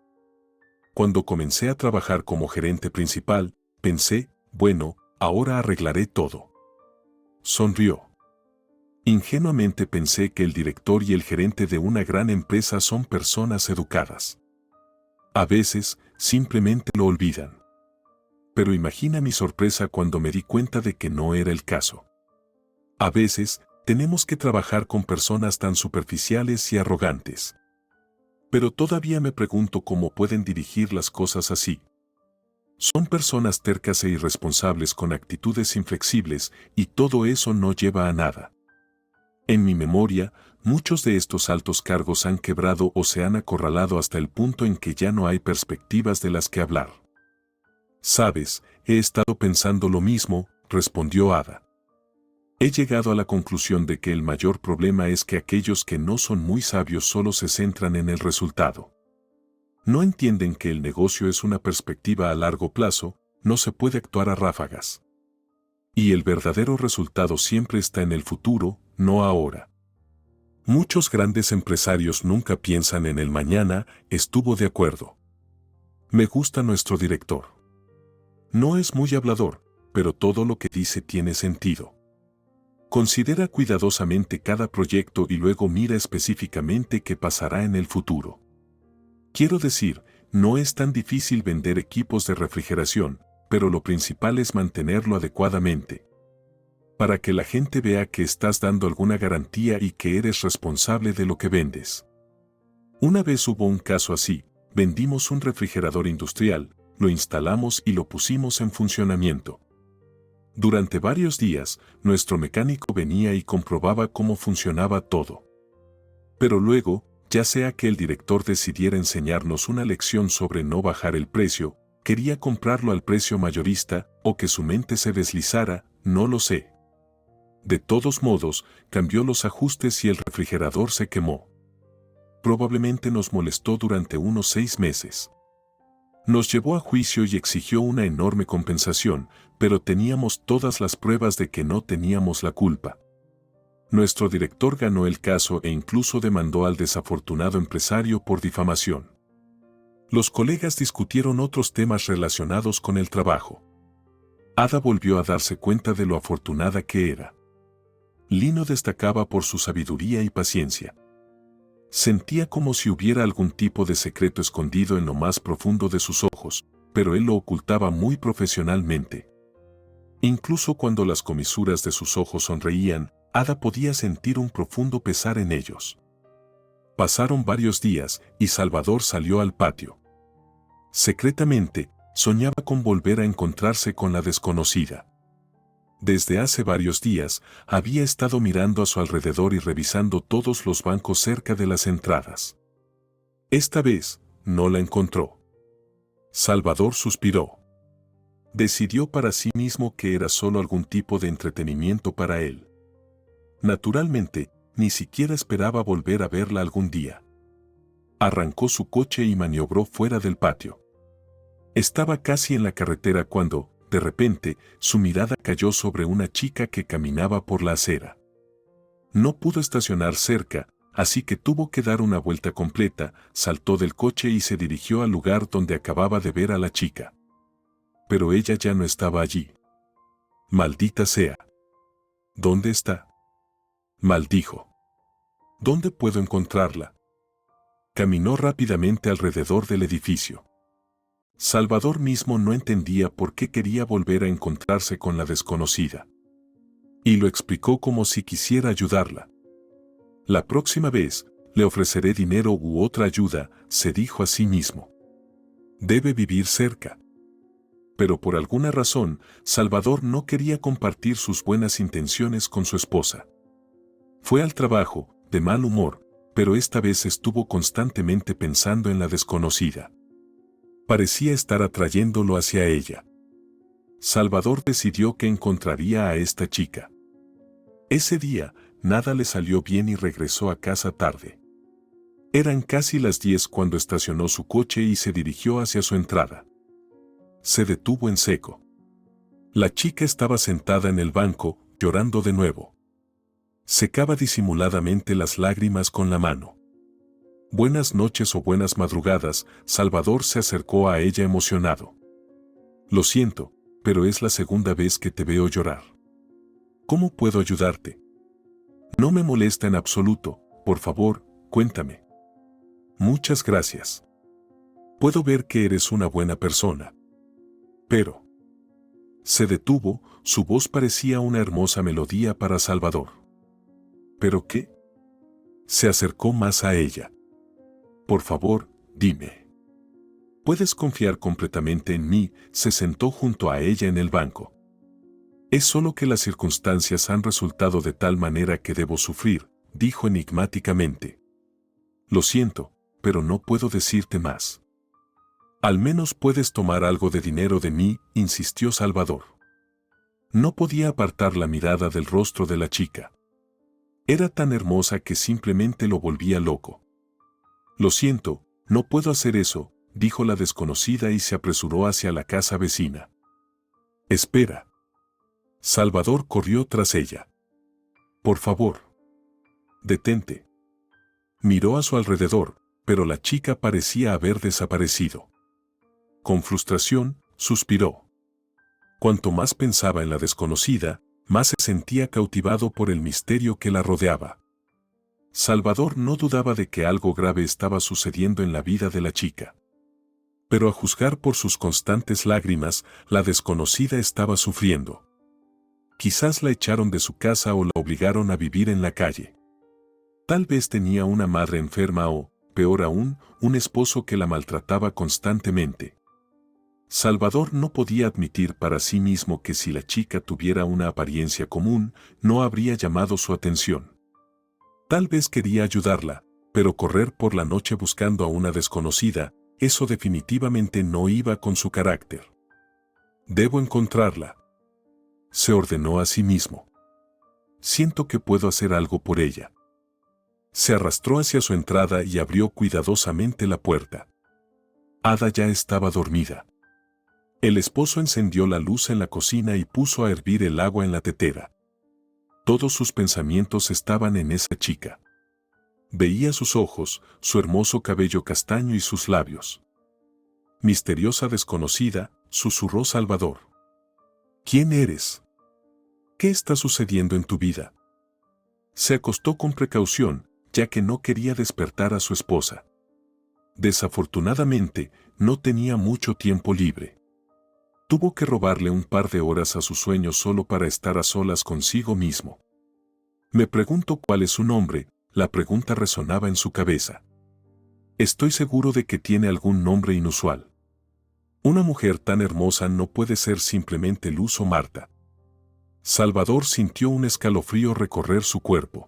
Cuando comencé a trabajar como gerente principal, pensé, bueno, ahora arreglaré todo. Sonrió. Ingenuamente pensé que el director y el gerente de una gran empresa son personas educadas. A veces, simplemente lo olvidan. Pero imagina mi sorpresa cuando me di cuenta de que no era el caso. A veces, tenemos que trabajar con personas tan superficiales y arrogantes. Pero todavía me pregunto cómo pueden dirigir las cosas así. Son personas tercas e irresponsables con actitudes inflexibles y todo eso no lleva a nada. En mi memoria, muchos de estos altos cargos han quebrado o se han acorralado hasta el punto en que ya no hay perspectivas de las que hablar. Sabes, he estado pensando lo mismo, respondió Ada. He llegado a la conclusión de que el mayor problema es que aquellos que no son muy sabios solo se centran en el resultado. No entienden que el negocio es una perspectiva a largo plazo, no se puede actuar a ráfagas. Y el verdadero resultado siempre está en el futuro, no ahora. Muchos grandes empresarios nunca piensan en el mañana, estuvo de acuerdo. Me gusta nuestro director. No es muy hablador, pero todo lo que dice tiene sentido. Considera cuidadosamente cada proyecto y luego mira específicamente qué pasará en el futuro. Quiero decir, no es tan difícil vender equipos de refrigeración, pero lo principal es mantenerlo adecuadamente. Para que la gente vea que estás dando alguna garantía y que eres responsable de lo que vendes. Una vez hubo un caso así, vendimos un refrigerador industrial, lo instalamos y lo pusimos en funcionamiento. Durante varios días, nuestro mecánico venía y comprobaba cómo funcionaba todo. Pero luego, ya sea que el director decidiera enseñarnos una lección sobre no bajar el precio, quería comprarlo al precio mayorista, o que su mente se deslizara, no lo sé. De todos modos, cambió los ajustes y el refrigerador se quemó. Probablemente nos molestó durante unos 6 meses. Nos llevó a juicio y exigió una enorme compensación, pero teníamos todas las pruebas de que no teníamos la culpa. Nuestro director ganó el caso e incluso demandó al desafortunado empresario por difamación. Los colegas discutieron otros temas relacionados con el trabajo. Ada volvió a darse cuenta de lo afortunada que era. Lino destacaba por su sabiduría y paciencia. Sentía como si hubiera algún tipo de secreto escondido en lo más profundo de sus ojos, pero él lo ocultaba muy profesionalmente. Incluso cuando las comisuras de sus ojos sonreían, Ada podía sentir un profundo pesar en ellos. Pasaron varios días y Salvador salió al patio. Secretamente, soñaba con volver a encontrarse con la desconocida. Desde hace varios días, había estado mirando a su alrededor y revisando todos los bancos cerca de las entradas. Esta vez, no la encontró. Salvador suspiró. Decidió para sí mismo que era solo algún tipo de entretenimiento para él. Naturalmente, ni siquiera esperaba volver a verla algún día. Arrancó su coche y maniobró fuera del patio. Estaba casi en la carretera cuando, de repente, su mirada cayó sobre una chica que caminaba por la acera. No pudo estacionar cerca, así que tuvo que dar una vuelta completa, saltó del coche y se dirigió al lugar donde acababa de ver a la chica. Pero ella ya no estaba allí. Maldita sea. ¿Dónde está? Maldijo. ¿Dónde puedo encontrarla? Caminó rápidamente alrededor del edificio. Salvador mismo no entendía por qué quería volver a encontrarse con la desconocida. Y lo explicó como si quisiera ayudarla. La próxima vez, le ofreceré dinero u otra ayuda, se dijo a sí mismo. Debe vivir cerca. Pero por alguna razón, Salvador no quería compartir sus buenas intenciones con su esposa. Fue al trabajo, de mal humor, pero esta vez estuvo constantemente pensando en la desconocida. Parecía estar atrayéndolo hacia ella. Salvador decidió que encontraría a esta chica. Ese día, nada le salió bien y regresó a casa tarde. Eran casi las 10 cuando estacionó su coche y se dirigió hacia su entrada. Se detuvo en seco. La chica estaba sentada en el banco, llorando de nuevo. Secaba disimuladamente las lágrimas con la mano. Buenas noches o buenas madrugadas, Salvador se acercó a ella emocionado. Lo siento, pero es la segunda vez que te veo llorar. ¿Cómo puedo ayudarte? No me molesta en absoluto, por favor, cuéntame. Muchas gracias. Puedo ver que eres una buena persona. Pero... Se detuvo, su voz parecía una hermosa melodía para Salvador. ¿Pero qué? Se acercó más a ella. Por favor, dime. Puedes confiar completamente en mí, se sentó junto a ella en el banco. Es solo que las circunstancias han resultado de tal manera que debo sufrir, dijo enigmáticamente. Lo siento, pero no puedo decirte más. Al menos puedes tomar algo de dinero de mí, insistió Salvador. No podía apartar la mirada del rostro de la chica. Era tan hermosa que simplemente lo volvía loco. Lo siento, no puedo hacer eso, dijo la desconocida y se apresuró hacia la casa vecina. Espera. Salvador corrió tras ella. Por favor. Detente. Miró a su alrededor, pero la chica parecía haber desaparecido. Con frustración, suspiró. Cuanto más pensaba en la desconocida, más se sentía cautivado por el misterio que la rodeaba. Salvador no dudaba de que algo grave estaba sucediendo en la vida de la chica. Pero a juzgar por sus constantes lágrimas, la desconocida estaba sufriendo. Quizás la echaron de su casa o la obligaron a vivir en la calle. Tal vez tenía una madre enferma o, peor aún, un esposo que la maltrataba constantemente. Salvador no podía admitir para sí mismo que si la chica tuviera una apariencia común, no habría llamado su atención. Tal vez quería ayudarla, pero correr por la noche buscando a una desconocida, eso definitivamente no iba con su carácter. Debo encontrarla. Se ordenó a sí mismo. Siento que puedo hacer algo por ella. Se arrastró hacia su entrada y abrió cuidadosamente la puerta. Ada ya estaba dormida. El esposo encendió la luz en la cocina y puso a hervir el agua en la tetera. Todos sus pensamientos estaban en esa chica. Veía sus ojos, su hermoso cabello castaño y sus labios. Misteriosa desconocida, susurró Salvador. ¿Quién eres? ¿Qué está sucediendo en tu vida? Se acostó con precaución, ya que no quería despertar a su esposa. Desafortunadamente, no tenía mucho tiempo libre. Tuvo que robarle un par de horas a sus sueños solo para estar a solas consigo mismo. Me pregunto cuál es su nombre, la pregunta resonaba en su cabeza. Estoy seguro de que tiene algún nombre inusual. Una mujer tan hermosa no puede ser simplemente Luz o Marta. Salvador sintió un escalofrío recorrer su cuerpo.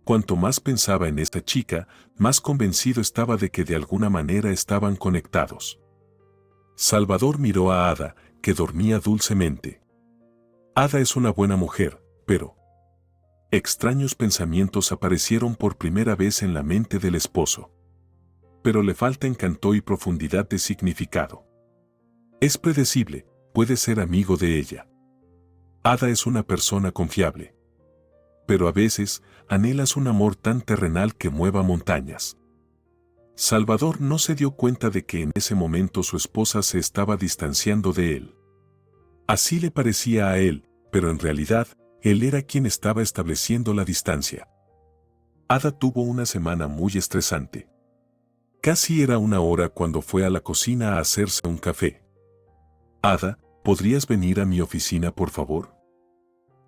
Cuanto más pensaba en esta chica, más convencido estaba de que de alguna manera estaban conectados. Salvador miró a Ada, que dormía dulcemente. Ada es una buena mujer, pero... Extraños pensamientos aparecieron por primera vez en la mente del esposo. Pero le falta encanto y profundidad de significado. Es predecible, puede ser amigo de ella. Ada es una persona confiable. Pero a veces, anhelas un amor tan terrenal que mueva montañas. Salvador no se dio cuenta de que en ese momento su esposa se estaba distanciando de él. Así le parecía a él, pero en realidad, él era quien estaba estableciendo la distancia. Ada tuvo una semana muy estresante. Casi era una hora cuando fue a la cocina a hacerse un café. Ada, ¿podrías venir a mi oficina por favor?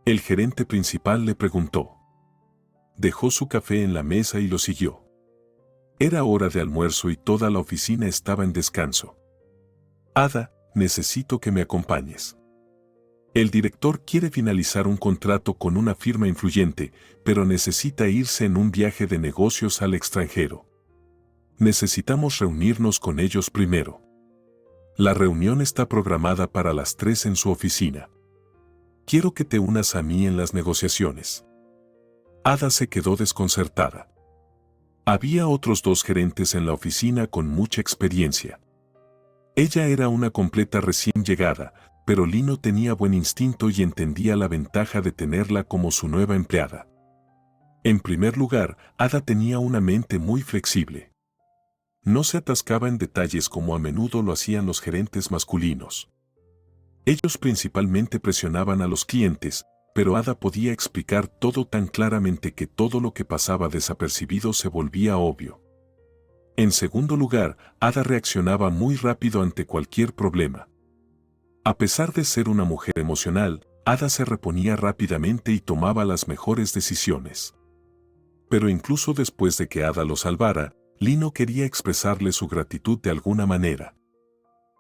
El gerente principal le preguntó. Dejó su café en la mesa y lo siguió. Era hora de almuerzo y toda la oficina estaba en descanso. Ada, necesito que me acompañes. El director quiere finalizar un contrato con una firma influyente, pero necesita irse en un viaje de negocios al extranjero. Necesitamos reunirnos con ellos primero. La reunión está programada para las 3 en su oficina. Quiero que te unas a mí en las negociaciones. Ada se quedó desconcertada. Había otros 2 gerentes en la oficina con mucha experiencia. Ella era una completa recién llegada, pero Lino tenía buen instinto y entendía la ventaja de tenerla como su nueva empleada. En primer lugar, Ada tenía una mente muy flexible. No se atascaba en detalles como a menudo lo hacían los gerentes masculinos. Ellos principalmente presionaban a los clientes, pero Ada podía explicar todo tan claramente que todo lo que pasaba desapercibido se volvía obvio. En segundo lugar, Ada reaccionaba muy rápido ante cualquier problema. A pesar de ser una mujer emocional, Ada se reponía rápidamente y tomaba las mejores decisiones. Pero incluso después de que Ada lo salvara, Lino quería expresarle su gratitud de alguna manera.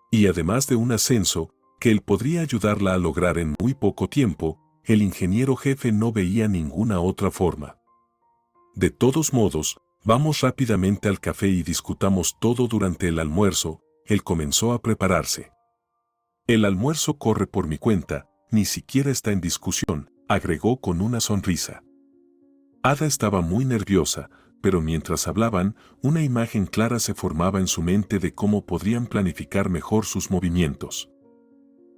Y además de un ascenso, que él podría ayudarla a lograr en muy poco tiempo, el ingeniero jefe no veía ninguna otra forma. De todos modos, vamos rápidamente al café y discutamos todo durante el almuerzo, él comenzó a prepararse. El almuerzo corre por mi cuenta, ni siquiera está en discusión, agregó con una sonrisa. Ada estaba muy nerviosa, pero mientras hablaban, una imagen clara se formaba en su mente de cómo podrían planificar mejor sus movimientos.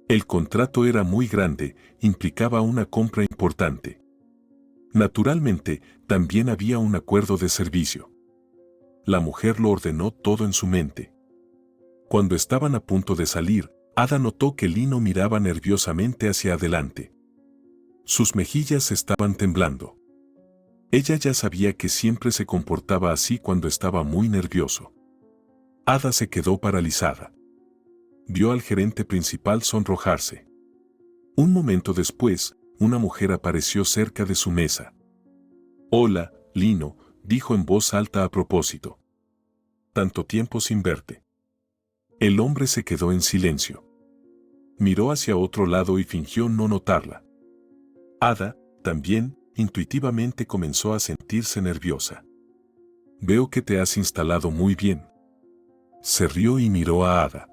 El contrato era muy grande, implicaba una compra importante. Naturalmente, también había un acuerdo de servicio. La mujer lo ordenó todo en su mente. Cuando estaban a punto de salir, Ada notó que Lino miraba nerviosamente hacia adelante. Sus mejillas estaban temblando. Ella ya sabía que siempre se comportaba así cuando estaba muy nervioso. Ada se quedó paralizada. Vio al gerente principal sonrojarse. Un momento después, una mujer apareció cerca de su mesa. «Hola, Lino», dijo en voz alta a propósito. «Tanto tiempo sin verte». El hombre se quedó en silencio. Miró hacia otro lado y fingió no notarla. Ada, también, intuitivamente comenzó a sentirse nerviosa. «Veo que te has instalado muy bien». Se rió y miró a Ada.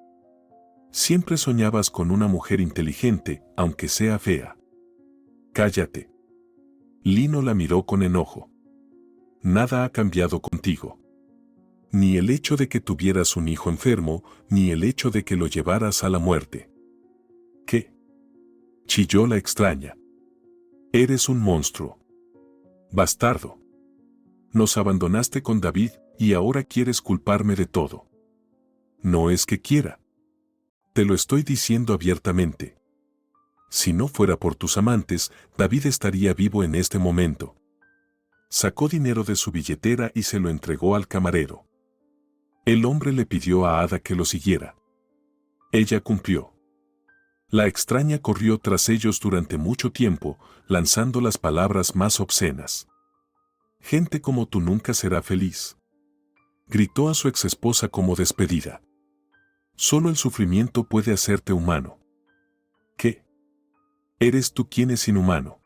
«Siempre soñabas con una mujer inteligente, aunque sea fea». «Cállate». Lino la miró con enojo. «Nada ha cambiado contigo. Ni el hecho de que tuvieras un hijo enfermo, ni el hecho de que lo llevaras a la muerte». «¿Qué?», chilló la extraña. «Eres un monstruo. Bastardo. Nos abandonaste con David y ahora quieres culparme de todo». «No es que quiera. Te lo estoy diciendo abiertamente. Si no fuera por tus amantes, David estaría vivo en este momento». Sacó dinero de su billetera y se lo entregó al camarero. El hombre le pidió a Ada que lo siguiera. Ella cumplió. La extraña corrió tras ellos durante mucho tiempo, lanzando las palabras más obscenas. «Gente como tú nunca será feliz», gritó a su exesposa como despedida. «Solo el sufrimiento puede hacerte humano». «¿Qué? ¿Eres tú quien es inhumano?».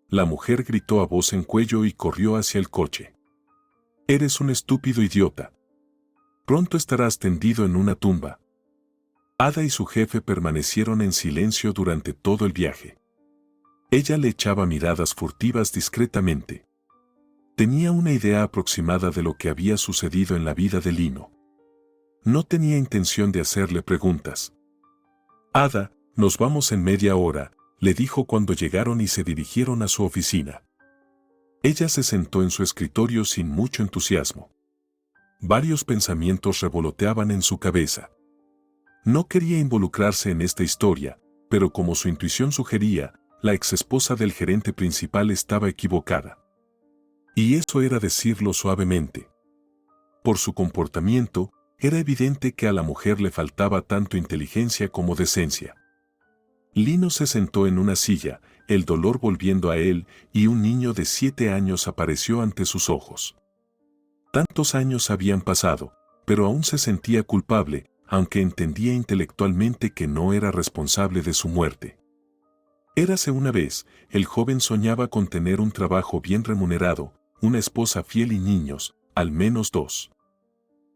La mujer gritó a voz en cuello y corrió hacia el coche. «Eres un estúpido idiota. Pronto estarás tendido en una tumba». Ada y su jefe permanecieron en silencio durante todo el viaje. Ella le echaba miradas furtivas discretamente. Tenía una idea aproximada de lo que había sucedido en la vida de Lino. No tenía intención de hacerle preguntas. «Ada, nos vamos en media hora», le dijo cuando llegaron y se dirigieron a su oficina. Ella se sentó en su escritorio sin mucho entusiasmo. Varios pensamientos revoloteaban en su cabeza. No quería involucrarse en esta historia, pero como su intuición sugería, la exesposa del gerente principal estaba equivocada. Y eso era decirlo suavemente. Por su comportamiento, era evidente que a la mujer le faltaba tanto inteligencia como decencia. Lino se sentó en una silla, el dolor volviendo a él, y un niño de 7 años apareció ante sus ojos. Tantos años habían pasado, pero aún se sentía culpable, aunque entendía intelectualmente que no era responsable de su muerte. Érase una vez, el joven soñaba con tener un trabajo bien remunerado, una esposa fiel y niños, al menos 2.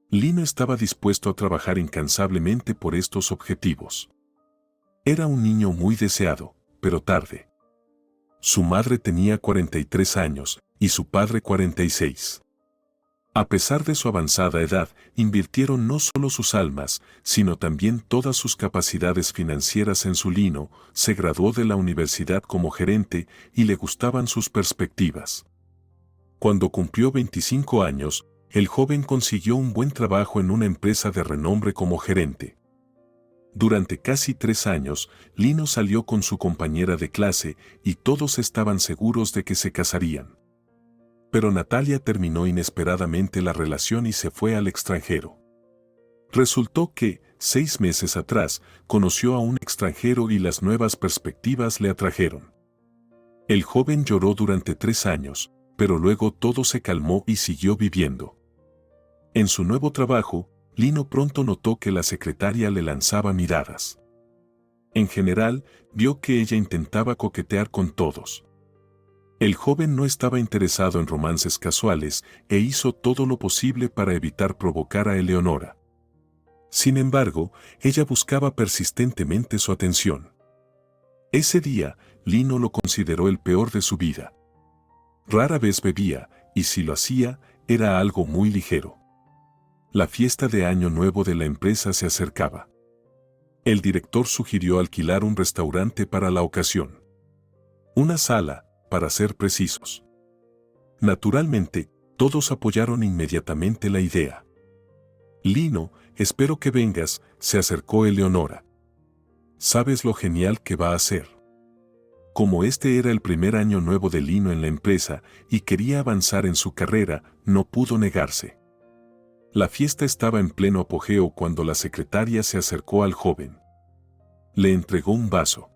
Lino estaba dispuesto a trabajar incansablemente por estos objetivos. Era un niño muy deseado, pero tarde. Su madre tenía 43 años y su padre 46. A pesar de su avanzada edad, invirtieron no solo sus almas, sino también todas sus capacidades financieras en su Lino. Se graduó de la universidad como gerente y le gustaban sus perspectivas. Cuando cumplió 25 años, el joven consiguió un buen trabajo en una empresa de renombre como gerente. Durante casi 3 años, Lino salió con su compañera de clase y todos estaban seguros de que se casarían. Pero Natalia terminó inesperadamente la relación y se fue al extranjero. Resultó que, 6 meses atrás, conoció a un extranjero y las nuevas perspectivas le atrajeron. El joven lloró durante 3 años, pero luego todo se calmó y siguió viviendo. En su nuevo trabajo, Lino pronto notó que la secretaria le lanzaba miradas. En general, vio que ella intentaba coquetear con todos. El joven no estaba interesado en romances casuales e hizo todo lo posible para evitar provocar a Eleonora. Sin embargo, ella buscaba persistentemente su atención. Ese día, Lino lo consideró el peor de su vida. Rara vez bebía, y si lo hacía, era algo muy ligero. La fiesta de Año Nuevo de la empresa se acercaba. El director sugirió alquilar un restaurante para la ocasión. Una sala, para ser precisos. Naturalmente, todos apoyaron inmediatamente la idea. «Lino, espero que vengas», se acercó Eleonora. «¿Sabes lo genial que va a ser?». Como este era el primer año nuevo de Lino en la empresa y quería avanzar en su carrera, no pudo negarse. La fiesta estaba en pleno apogeo cuando la secretaria se acercó al joven. Le entregó un vaso.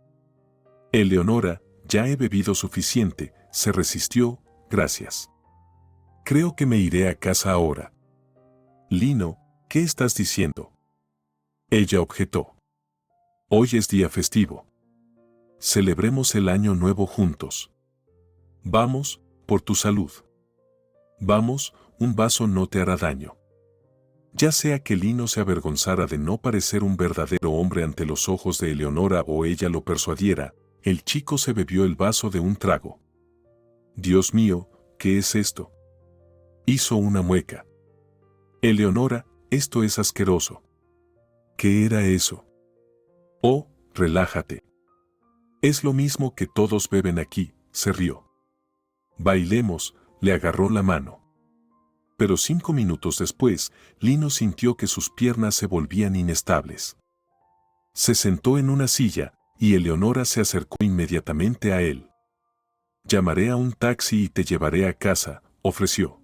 «Eleonora, ya he bebido suficiente», se resistió, «gracias. Creo que me iré a casa ahora». «Lino, ¿qué estás diciendo?». Ella objetó. «Hoy es día festivo. Celebremos el año nuevo juntos. Vamos, por tu salud. Vamos, un vaso no te hará daño». Ya sea que Lino se avergonzara de no parecer un verdadero hombre ante los ojos de Eleonora o ella lo persuadiera, el chico se bebió el vaso de un trago. «Dios mío, ¿qué es esto?». Hizo una mueca. «Eleonora, esto es asqueroso». «¿Qué era eso?». «Oh, relájate. Es lo mismo que todos beben aquí», se rió. «Bailemos», le agarró la mano. Pero 5 minutos después, Lino sintió que sus piernas se volvían inestables. Se sentó en una silla, y Eleonora se acercó inmediatamente a él. «Llamaré a un taxi y te llevaré a casa», ofreció.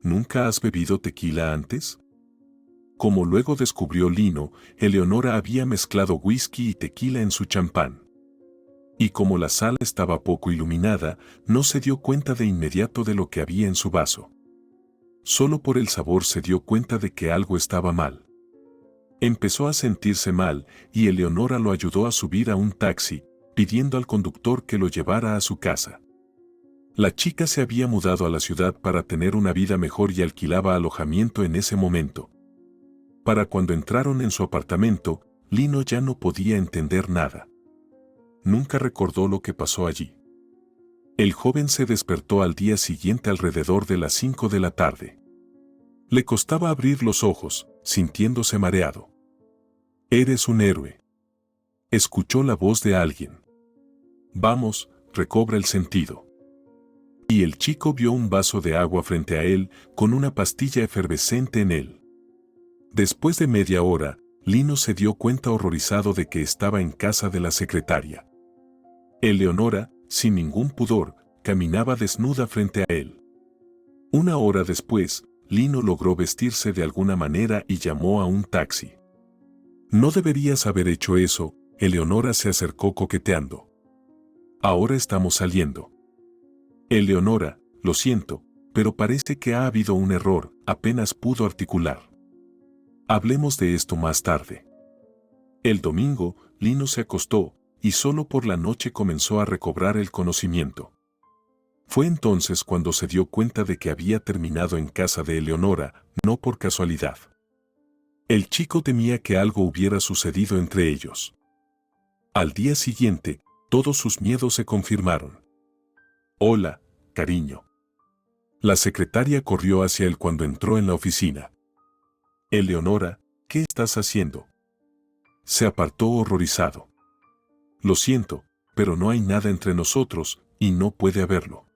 «¿Nunca has bebido tequila antes?». Como luego descubrió Lino, Eleonora había mezclado whisky y tequila en su champán. Y como la sala estaba poco iluminada, no se dio cuenta de inmediato de lo que había en su vaso. Solo por el sabor se dio cuenta de que algo estaba mal. Empezó a sentirse mal y Eleonora lo ayudó a subir a un taxi, pidiendo al conductor que lo llevara a su casa. La chica se había mudado a la ciudad para tener una vida mejor y alquilaba alojamiento en ese momento. Para cuando entraron en su apartamento, Lino ya no podía entender nada. Nunca recordó lo que pasó allí. El joven se despertó al día siguiente alrededor de las 5 de la tarde. Le costaba abrir los ojos, sintiéndose mareado. «Eres un héroe», escuchó la voz de alguien. «Vamos, recobra el sentido». Y el chico vio un vaso de agua frente a él, con una pastilla efervescente en él. Después de media hora, Lino se dio cuenta horrorizado de que estaba en casa de la secretaria. Eleonora, sin ningún pudor, caminaba desnuda frente a él. Una hora después, Lino logró vestirse de alguna manera y llamó a un taxi. «No deberías haber hecho eso», Eleonora se acercó coqueteando. «Ahora estamos saliendo». «Eleonora, lo siento, pero parece que ha habido un error», apenas pudo articular. «Hablemos de esto más tarde». El domingo, Lino se acostó, y solo por la noche comenzó a recobrar el conocimiento. Fue entonces cuando se dio cuenta de que había terminado en casa de Eleonora, no por casualidad. El chico temía que algo hubiera sucedido entre ellos. Al día siguiente, todos sus miedos se confirmaron. «Hola, cariño». La secretaria corrió hacia él cuando entró en la oficina. «Eleonora, ¿qué estás haciendo?». Se apartó horrorizado. «Lo siento, pero no hay nada entre nosotros, y no puede haberlo».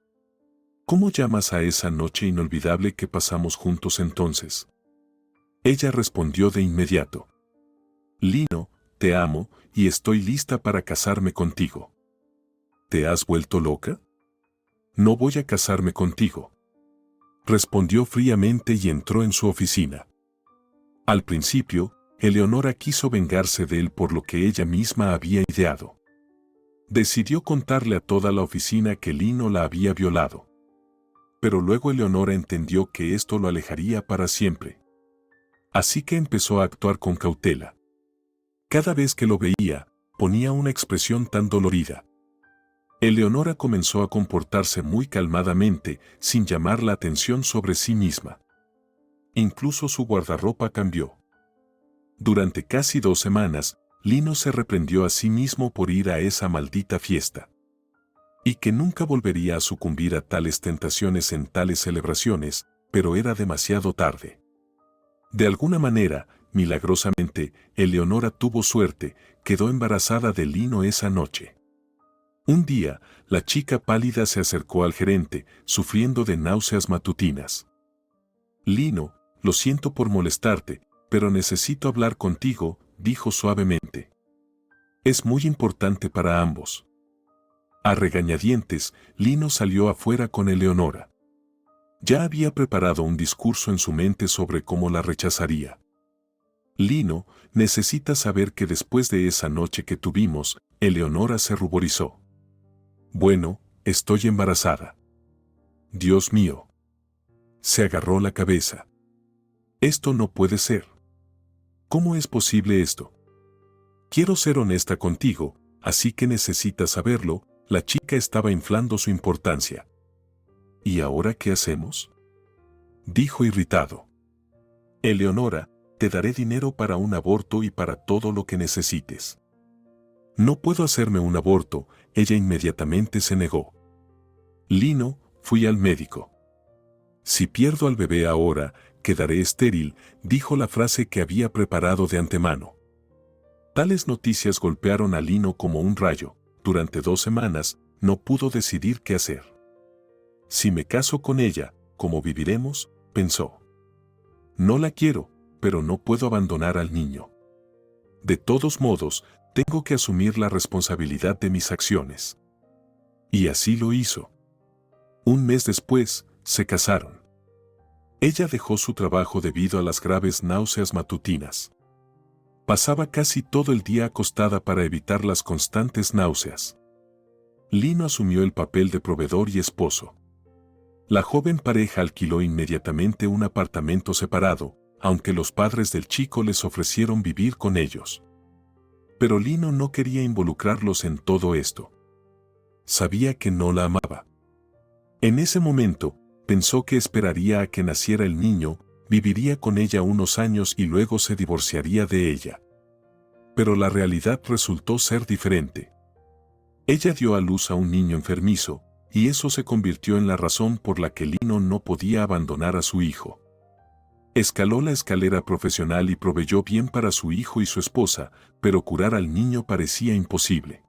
«¿Cómo llamas a esa noche inolvidable que pasamos juntos entonces?». Ella respondió de inmediato. «Lino, te amo, y estoy lista para casarme contigo». «¿Te has vuelto loca?». «No voy a casarme contigo», respondió fríamente y entró en su oficina. Al principio, Eleonora quiso vengarse de él por lo que ella misma había ideado. Decidió contarle a toda la oficina que Lino la había violado. Pero luego Eleonora entendió que esto lo alejaría para siempre. Así que empezó a actuar con cautela. Cada vez que lo veía, ponía una expresión tan dolorida. Eleonora comenzó a comportarse muy calmadamente, sin llamar la atención sobre sí misma. Incluso su guardarropa cambió. Durante casi 2 semanas, Lino se reprendió a sí mismo por ir a esa maldita fiesta. Y que nunca volvería a sucumbir a tales tentaciones en tales celebraciones, pero era demasiado tarde. De alguna manera, milagrosamente, Eleonora tuvo suerte, quedó embarazada de Lino esa noche. Un día, la chica pálida se acercó al gerente, sufriendo de náuseas matutinas. «Lino, lo siento por molestarte, pero necesito hablar contigo», dijo suavemente. «Es muy importante para ambos». A regañadientes, Lino salió afuera con Eleonora. Ya había preparado un discurso en su mente sobre cómo la rechazaría. «Lino, necesitas saber que después de esa noche que tuvimos», Eleonora se ruborizó. «Bueno, estoy embarazada». «Dios mío». Se agarró la cabeza. «Esto no puede ser. ¿Cómo es posible esto?». «Quiero ser honesta contigo, así que necesitas saberlo», la chica estaba inflando su importancia. «¿Y ahora qué hacemos?», dijo irritado. «Eleonora, te daré dinero para un aborto y para todo lo que necesites». «No puedo hacerme un aborto», ella inmediatamente se negó. «Lino, fui al médico. Si pierdo al bebé ahora, quedaré estéril», dijo la frase que había preparado de antemano. Tales noticias golpearon a Lino como un rayo. Durante 2 semanas, no pudo decidir qué hacer. «Si me caso con ella, ¿cómo viviremos?», pensó. «No la quiero, pero no puedo abandonar al niño. De todos modos, tengo que asumir la responsabilidad de mis acciones». Y así lo hizo. Un mes después, se casaron. Ella dejó su trabajo debido a las graves náuseas matutinas. Pasaba casi todo el día acostada para evitar las constantes náuseas. Lino asumió el papel de proveedor y esposo. La joven pareja alquiló inmediatamente un apartamento separado, aunque los padres del chico les ofrecieron vivir con ellos. Pero Lino no quería involucrarlos en todo esto. Sabía que no la amaba. En ese momento, pensó que esperaría a que naciera el niño, viviría con ella unos años y luego se divorciaría de ella. Pero la realidad resultó ser diferente. Ella dio a luz a un niño enfermizo, y eso se convirtió en la razón por la que Lino no podía abandonar a su hijo. Escaló la escalera profesional y proveyó bien para su hijo y su esposa, pero curar al niño parecía imposible.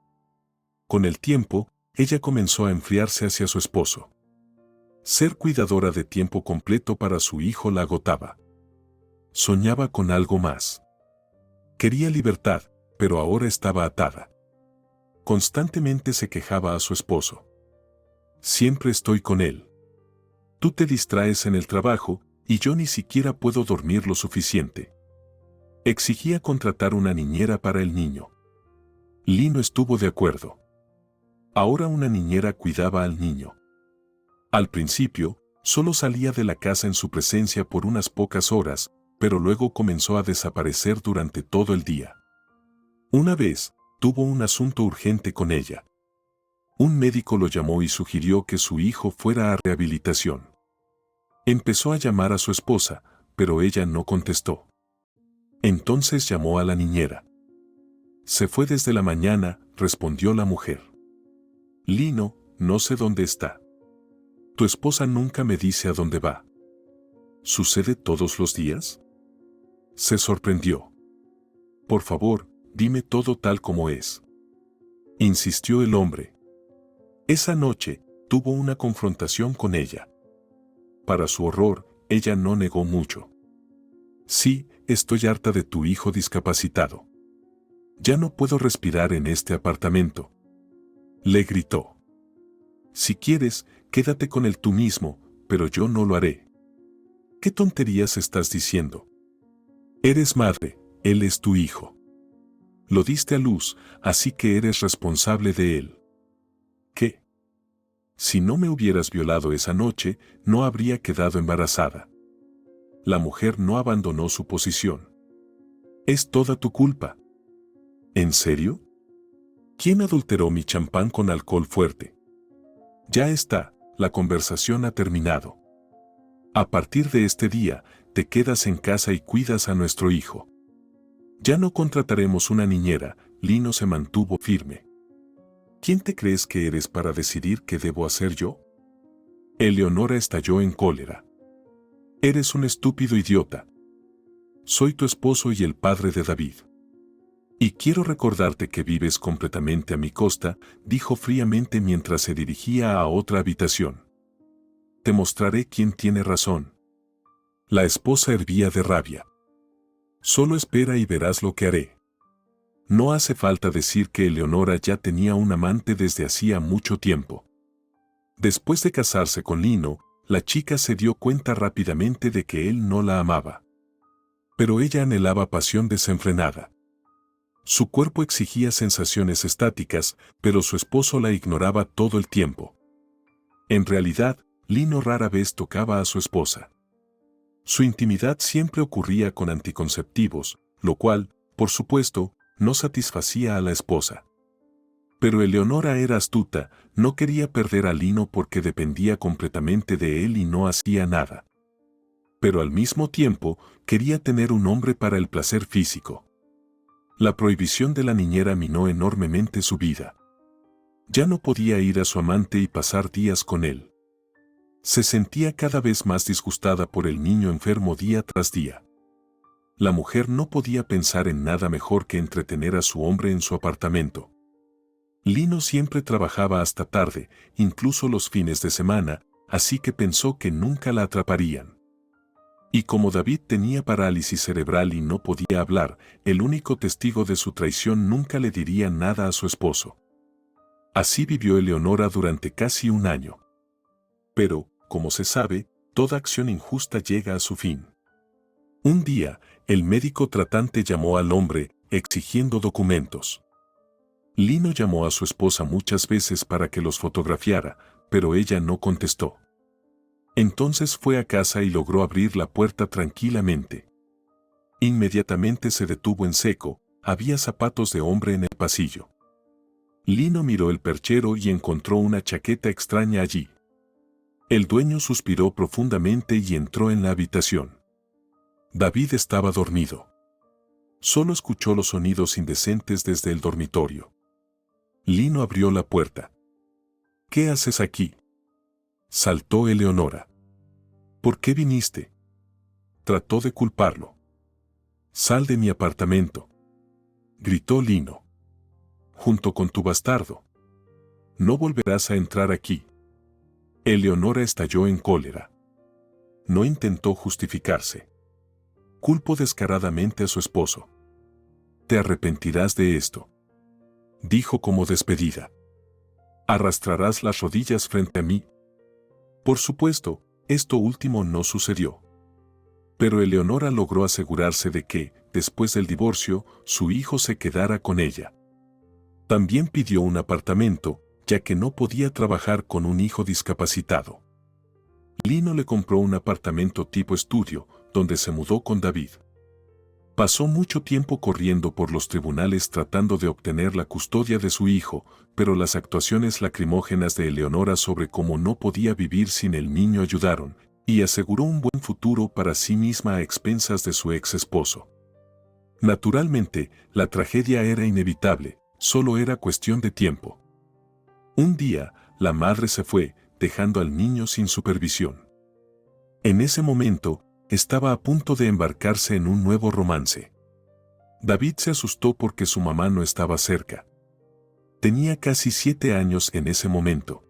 Con el tiempo, ella comenzó a enfriarse hacia su esposo. Ser cuidadora de tiempo completo para su hijo la agotaba. Soñaba con algo más. Quería libertad, pero ahora estaba atada. Constantemente se quejaba a su esposo. Siempre estoy con él. Tú te distraes en el trabajo y yo ni siquiera puedo dormir lo suficiente. Exigía contratar una niñera para el niño. Lino estuvo de acuerdo. Ahora una niñera cuidaba al niño. Al principio, solo salía de la casa en su presencia por unas pocas horas, pero luego comenzó a desaparecer durante todo el día. Una vez, tuvo un asunto urgente con ella. Un médico lo llamó y sugirió que su hijo fuera a rehabilitación. Empezó a llamar a su esposa, pero ella no contestó. Entonces llamó a la niñera. Se fue desde la mañana, respondió la mujer. Lino, no sé dónde está. Tu esposa nunca me dice a dónde va. ¿Sucede todos los días? Se sorprendió. Por favor, dime todo tal como es. Insistió el hombre. Esa noche, tuvo una confrontación con ella. Para su horror, ella no negó mucho. Sí, estoy harta de tu hijo discapacitado. Ya no puedo respirar en este apartamento. Le gritó. Si quieres, quédate con él tú mismo, pero yo no lo haré. ¿Qué tonterías estás diciendo? Eres madre, él es tu hijo. Lo diste a luz, así que eres responsable de él. ¿Qué? Si no me hubieras violado esa noche, no habría quedado embarazada. La mujer no abandonó su posición. Es toda tu culpa. ¿En serio? ¿Quién adulteró mi champán con alcohol fuerte? Ya está, la conversación ha terminado. A partir de este día, te quedas en casa y cuidas a nuestro hijo. Ya no contrataremos una niñera, Lino se mantuvo firme. ¿Quién te crees que eres para decidir qué debo hacer yo? Eleonora estalló en cólera. Eres un estúpido idiota. Soy tu esposo y el padre de David. Y quiero recordarte que vives completamente a mi costa, dijo fríamente mientras se dirigía a otra habitación. Te mostraré quién tiene razón. La esposa hervía de rabia. Solo espera y verás lo que haré. No hace falta decir que Eleonora ya tenía un amante desde hacía mucho tiempo. Después de casarse con Lino, la chica se dio cuenta rápidamente de que él no la amaba. Pero ella anhelaba pasión desenfrenada. Su cuerpo exigía sensaciones estáticas, pero su esposo la ignoraba todo el tiempo. En realidad, Lino rara vez tocaba a su esposa. Su intimidad siempre ocurría con anticonceptivos, lo cual, por supuesto, no satisfacía a la esposa. Pero Eleonora era astuta, no quería perder a Lino porque dependía completamente de él y no hacía nada. Pero al mismo tiempo, quería tener un hombre para el placer físico. La prohibición de la niñera minó enormemente su vida. Ya no podía ir a su amante y pasar días con él. Se sentía cada vez más disgustada por el niño enfermo día tras día. La mujer no podía pensar en nada mejor que entretener a su hombre en su apartamento. Lino siempre trabajaba hasta tarde, incluso los fines de semana, así que pensó que nunca la atraparían. Y como David tenía parálisis cerebral y no podía hablar, el único testigo de su traición nunca le diría nada a su esposo. Así vivió Eleonora durante casi un año. Pero, como se sabe, Toda acción injusta llega a su fin. Un día, el médico tratante llamó al hombre, exigiendo documentos. Lino llamó a su esposa muchas veces para que los fotografiara, pero ella no contestó. Entonces fue a casa y logró abrir la puerta tranquilamente. Inmediatamente se detuvo en seco, había zapatos de hombre en el pasillo. Lino miró el perchero y encontró una chaqueta extraña allí. El dueño suspiró profundamente y entró en la habitación. David estaba dormido. Solo escuchó los sonidos indecentes desde el dormitorio. Lino abrió la puerta. ¿Qué haces aquí?, saltó Eleonora. ¿Por qué viniste? Trató de culparlo. Sal de mi apartamento, gritó Lino. Junto con tu bastardo. No volverás a entrar aquí. Eleonora estalló en cólera. No intentó justificarse. Culpó descaradamente a su esposo. Te arrepentirás de esto, dijo como despedida. Arrastrarás las rodillas frente a mí. Por supuesto, esto último no sucedió. Pero Eleonora logró asegurarse de que, después del divorcio, su hijo se quedara con ella. También pidió un apartamento, ya que no podía trabajar con un hijo discapacitado. Lino le compró un apartamento tipo estudio, donde se mudó con David. Pasó mucho tiempo corriendo por los tribunales tratando de obtener la custodia de su hijo, pero las actuaciones lacrimógenas de Eleonora sobre cómo no podía vivir sin el niño ayudaron, y aseguró un buen futuro para sí misma a expensas de su ex esposo. Naturalmente, la tragedia era inevitable, solo era cuestión de tiempo. Un día, la madre se fue, dejando al niño sin supervisión. En ese momento, estaba a punto de embarcarse en un nuevo romance. David se asustó porque su mamá no estaba cerca. Tenía casi 7 años en ese momento.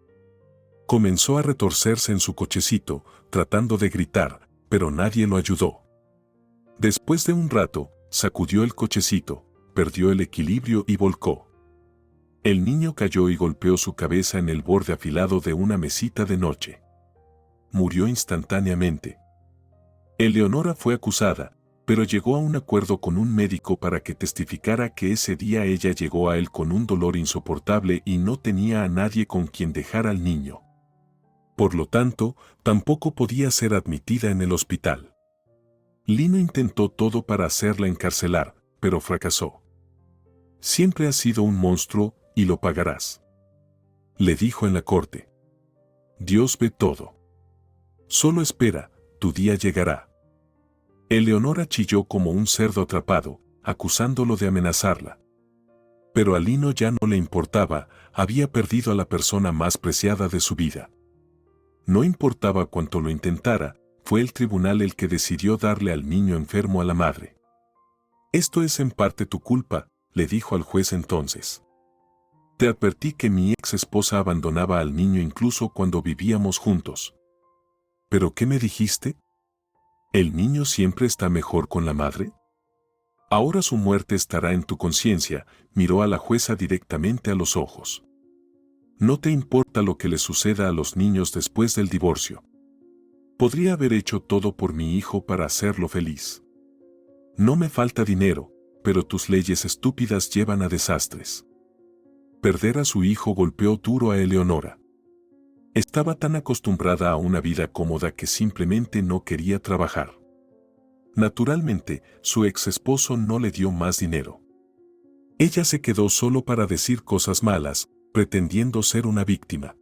Comenzó a retorcerse en su cochecito, tratando de gritar, pero nadie lo ayudó. Después de un rato, sacudió el cochecito, perdió el equilibrio y volcó. El niño cayó y golpeó su cabeza en el borde afilado de una mesita de noche. Murió instantáneamente. Eleonora fue acusada, pero llegó a un acuerdo con un médico para que testificara que ese día ella llegó a él con un dolor insoportable y no tenía a nadie con quien dejar al niño. Por lo tanto, tampoco podía ser admitida en el hospital. Lino intentó todo para hacerla encarcelar, pero fracasó. Siempre has sido un monstruo, y lo pagarás, le dijo en la corte. Dios ve todo. Solo espera, tu día llegará. Eleonora chilló como un cerdo atrapado, acusándolo de amenazarla. Pero a Lino ya no le importaba, había perdido a la persona más preciada de su vida. No importaba cuánto lo intentara, fue el tribunal el que decidió darle al niño enfermo a la madre. Esto es en parte tu culpa, le dijo al juez entonces. Te advertí que mi ex esposa abandonaba al niño incluso cuando vivíamos juntos. ¿Pero qué me dijiste? ¿El niño siempre está mejor con la madre? Ahora su muerte estará en tu conciencia, miró a la jueza directamente a los ojos. No te importa lo que le suceda a los niños después del divorcio. Podría haber hecho todo por mi hijo para hacerlo feliz. No me falta dinero, pero tus leyes estúpidas llevan a desastres. Perder a su hijo golpeó duro a Eleonora. Estaba tan acostumbrada a una vida cómoda que simplemente no quería trabajar. Naturalmente, su ex esposo no le dio más dinero. Ella se quedó solo para decir cosas malas, pretendiendo ser una víctima.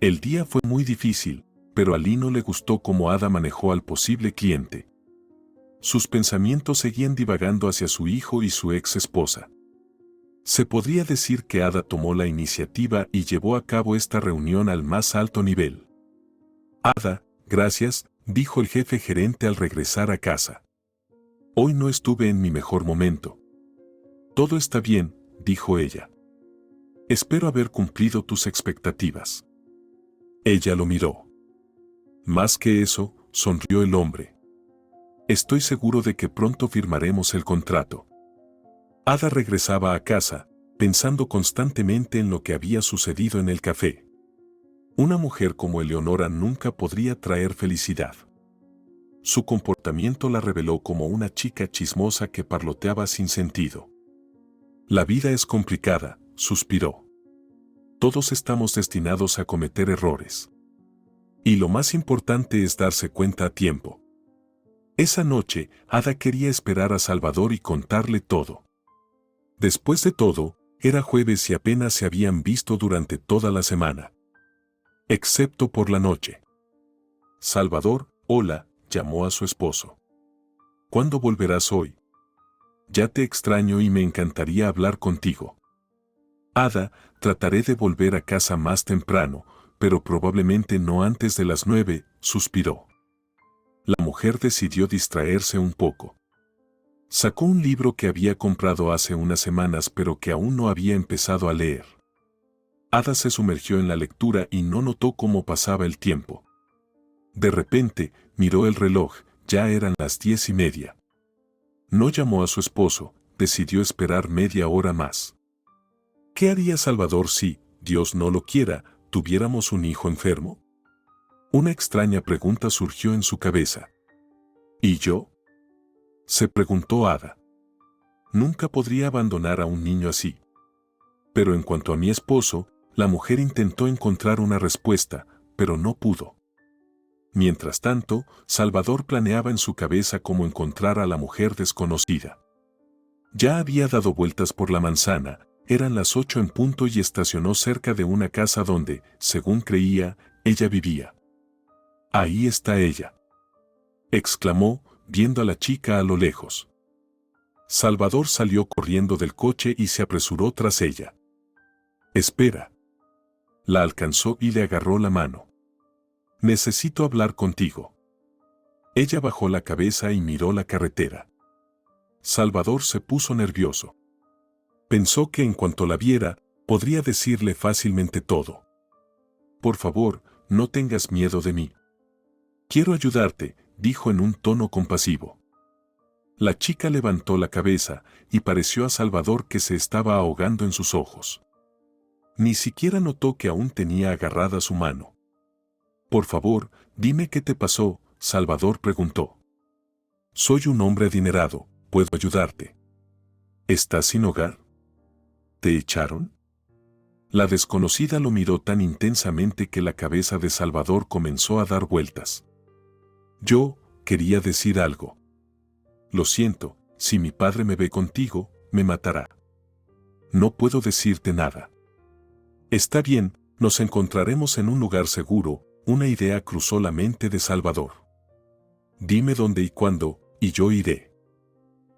El día fue muy difícil, pero a Lino le gustó cómo Ada manejó al posible cliente. Sus pensamientos seguían divagando hacia su hijo y su ex esposa. Se podría decir que Ada tomó la iniciativa y llevó a cabo esta reunión al más alto nivel. Ada, gracias, dijo el jefe gerente al regresar a casa. Hoy no estuve en mi mejor momento. Todo está bien, dijo ella. Espero haber cumplido tus expectativas. Ella lo miró. Más que eso, sonrió el hombre. Estoy seguro de que pronto firmaremos el contrato. Ada regresaba a casa, pensando constantemente en lo que había sucedido en el café. Una mujer como Eleonora nunca podría traer felicidad. Su comportamiento la reveló como una chica chismosa que parloteaba sin sentido. La vida es complicada, suspiró. Todos estamos destinados a cometer errores. Y lo más importante es darse cuenta a tiempo. Esa noche, Ada quería esperar a Salvador y contarle todo. Después de todo, era jueves y apenas se habían visto durante toda la semana. Excepto por la noche. Salvador, hola, llamó a su esposo. ¿Cuándo volverás hoy? Ya te extraño y me encantaría hablar contigo. Ada, trataré de volver a casa más temprano, pero probablemente no antes de las 9, suspiró. La mujer decidió distraerse un poco. Sacó un libro que había comprado hace unas semanas pero que aún no había empezado a leer. Ada se sumergió en la lectura y no notó cómo pasaba el tiempo. De repente, miró el reloj, ya eran las 10:30. No llamó a su esposo, decidió esperar media hora más. ¿Qué haría Salvador si, Dios no lo quiera, tuviéramos un hijo enfermo? Una extraña pregunta surgió en su cabeza. ¿Y yo? Se preguntó Ada. Nunca podría abandonar a un niño así. Pero en cuanto a mi esposo, la mujer intentó encontrar una respuesta, pero no pudo. Mientras tanto, Salvador planeaba en su cabeza cómo encontrar a la mujer desconocida. Ya había dado vueltas por la manzana, eran las 8 en punto y estacionó cerca de una casa donde, según creía, ella vivía. Ahí está ella, exclamó, viendo a la chica a lo lejos. Salvador salió corriendo del coche y se apresuró tras ella. Espera. La alcanzó y le agarró la mano. Necesito hablar contigo. Ella bajó la cabeza y miró la carretera. Salvador se puso nervioso. Pensó que en cuanto la viera, podría decirle fácilmente todo. Por favor, no tengas miedo de mí. Quiero ayudarte, dijo en un tono compasivo. La chica levantó la cabeza y pareció a Salvador que se estaba ahogando en sus ojos. Ni siquiera notó que aún tenía agarrada su mano. Por favor, dime qué te pasó, Salvador preguntó. Soy un hombre adinerado, puedo ayudarte. ¿Estás sin hogar? ¿Te echaron? La desconocida lo miró tan intensamente que la cabeza de Salvador comenzó a dar vueltas. Yo quería decir algo. Lo siento, si mi padre me ve contigo, me matará. No puedo decirte nada. Está bien, nos encontraremos en un lugar seguro, una idea cruzó la mente de Salvador. Dime dónde y cuándo, y yo iré.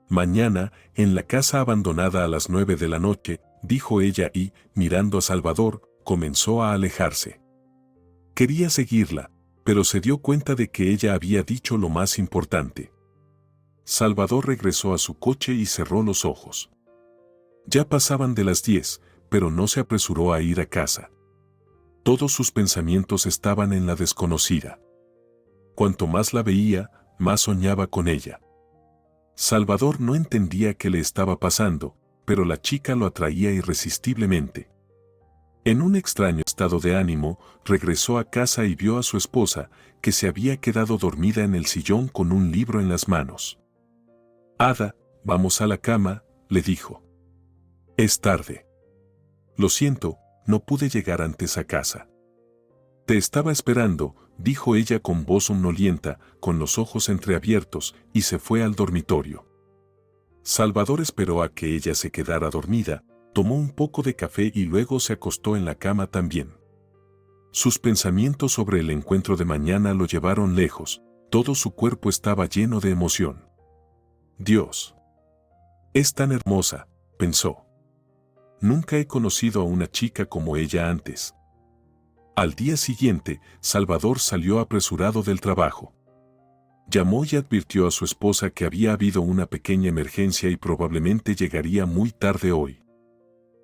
Mañana, en la casa abandonada a las 9 de la noche, dijo ella y, mirando a Salvador, comenzó a alejarse. Quería seguirla, pero se dio cuenta de que ella había dicho lo más importante. Salvador regresó a su coche y cerró los ojos. Ya pasaban de las 10, pero no se apresuró a ir a casa. Todos sus pensamientos estaban en la desconocida. Cuanto más la veía, más soñaba con ella. Salvador no entendía qué le estaba pasando, pero la chica lo atraía irresistiblemente. En un extraño estado de ánimo, regresó a casa y vio a su esposa, que se había quedado dormida en el sillón con un libro en las manos. Ada, vamos a la cama, le dijo. Es tarde. Lo siento, no pude llegar antes a casa. Te estaba esperando, dijo ella con voz somnolienta, con los ojos entreabiertos, y se fue al dormitorio. Salvador esperó a que ella se quedara dormida, tomó un poco de café y luego se acostó en la cama también. Sus pensamientos sobre el encuentro de mañana lo llevaron lejos, todo su cuerpo estaba lleno de emoción. Dios. Es tan hermosa, pensó. Nunca he conocido a una chica como ella antes. Al día siguiente, Salvador salió apresurado del trabajo. Llamó y advirtió a su esposa que había habido una pequeña emergencia y probablemente llegaría muy tarde hoy.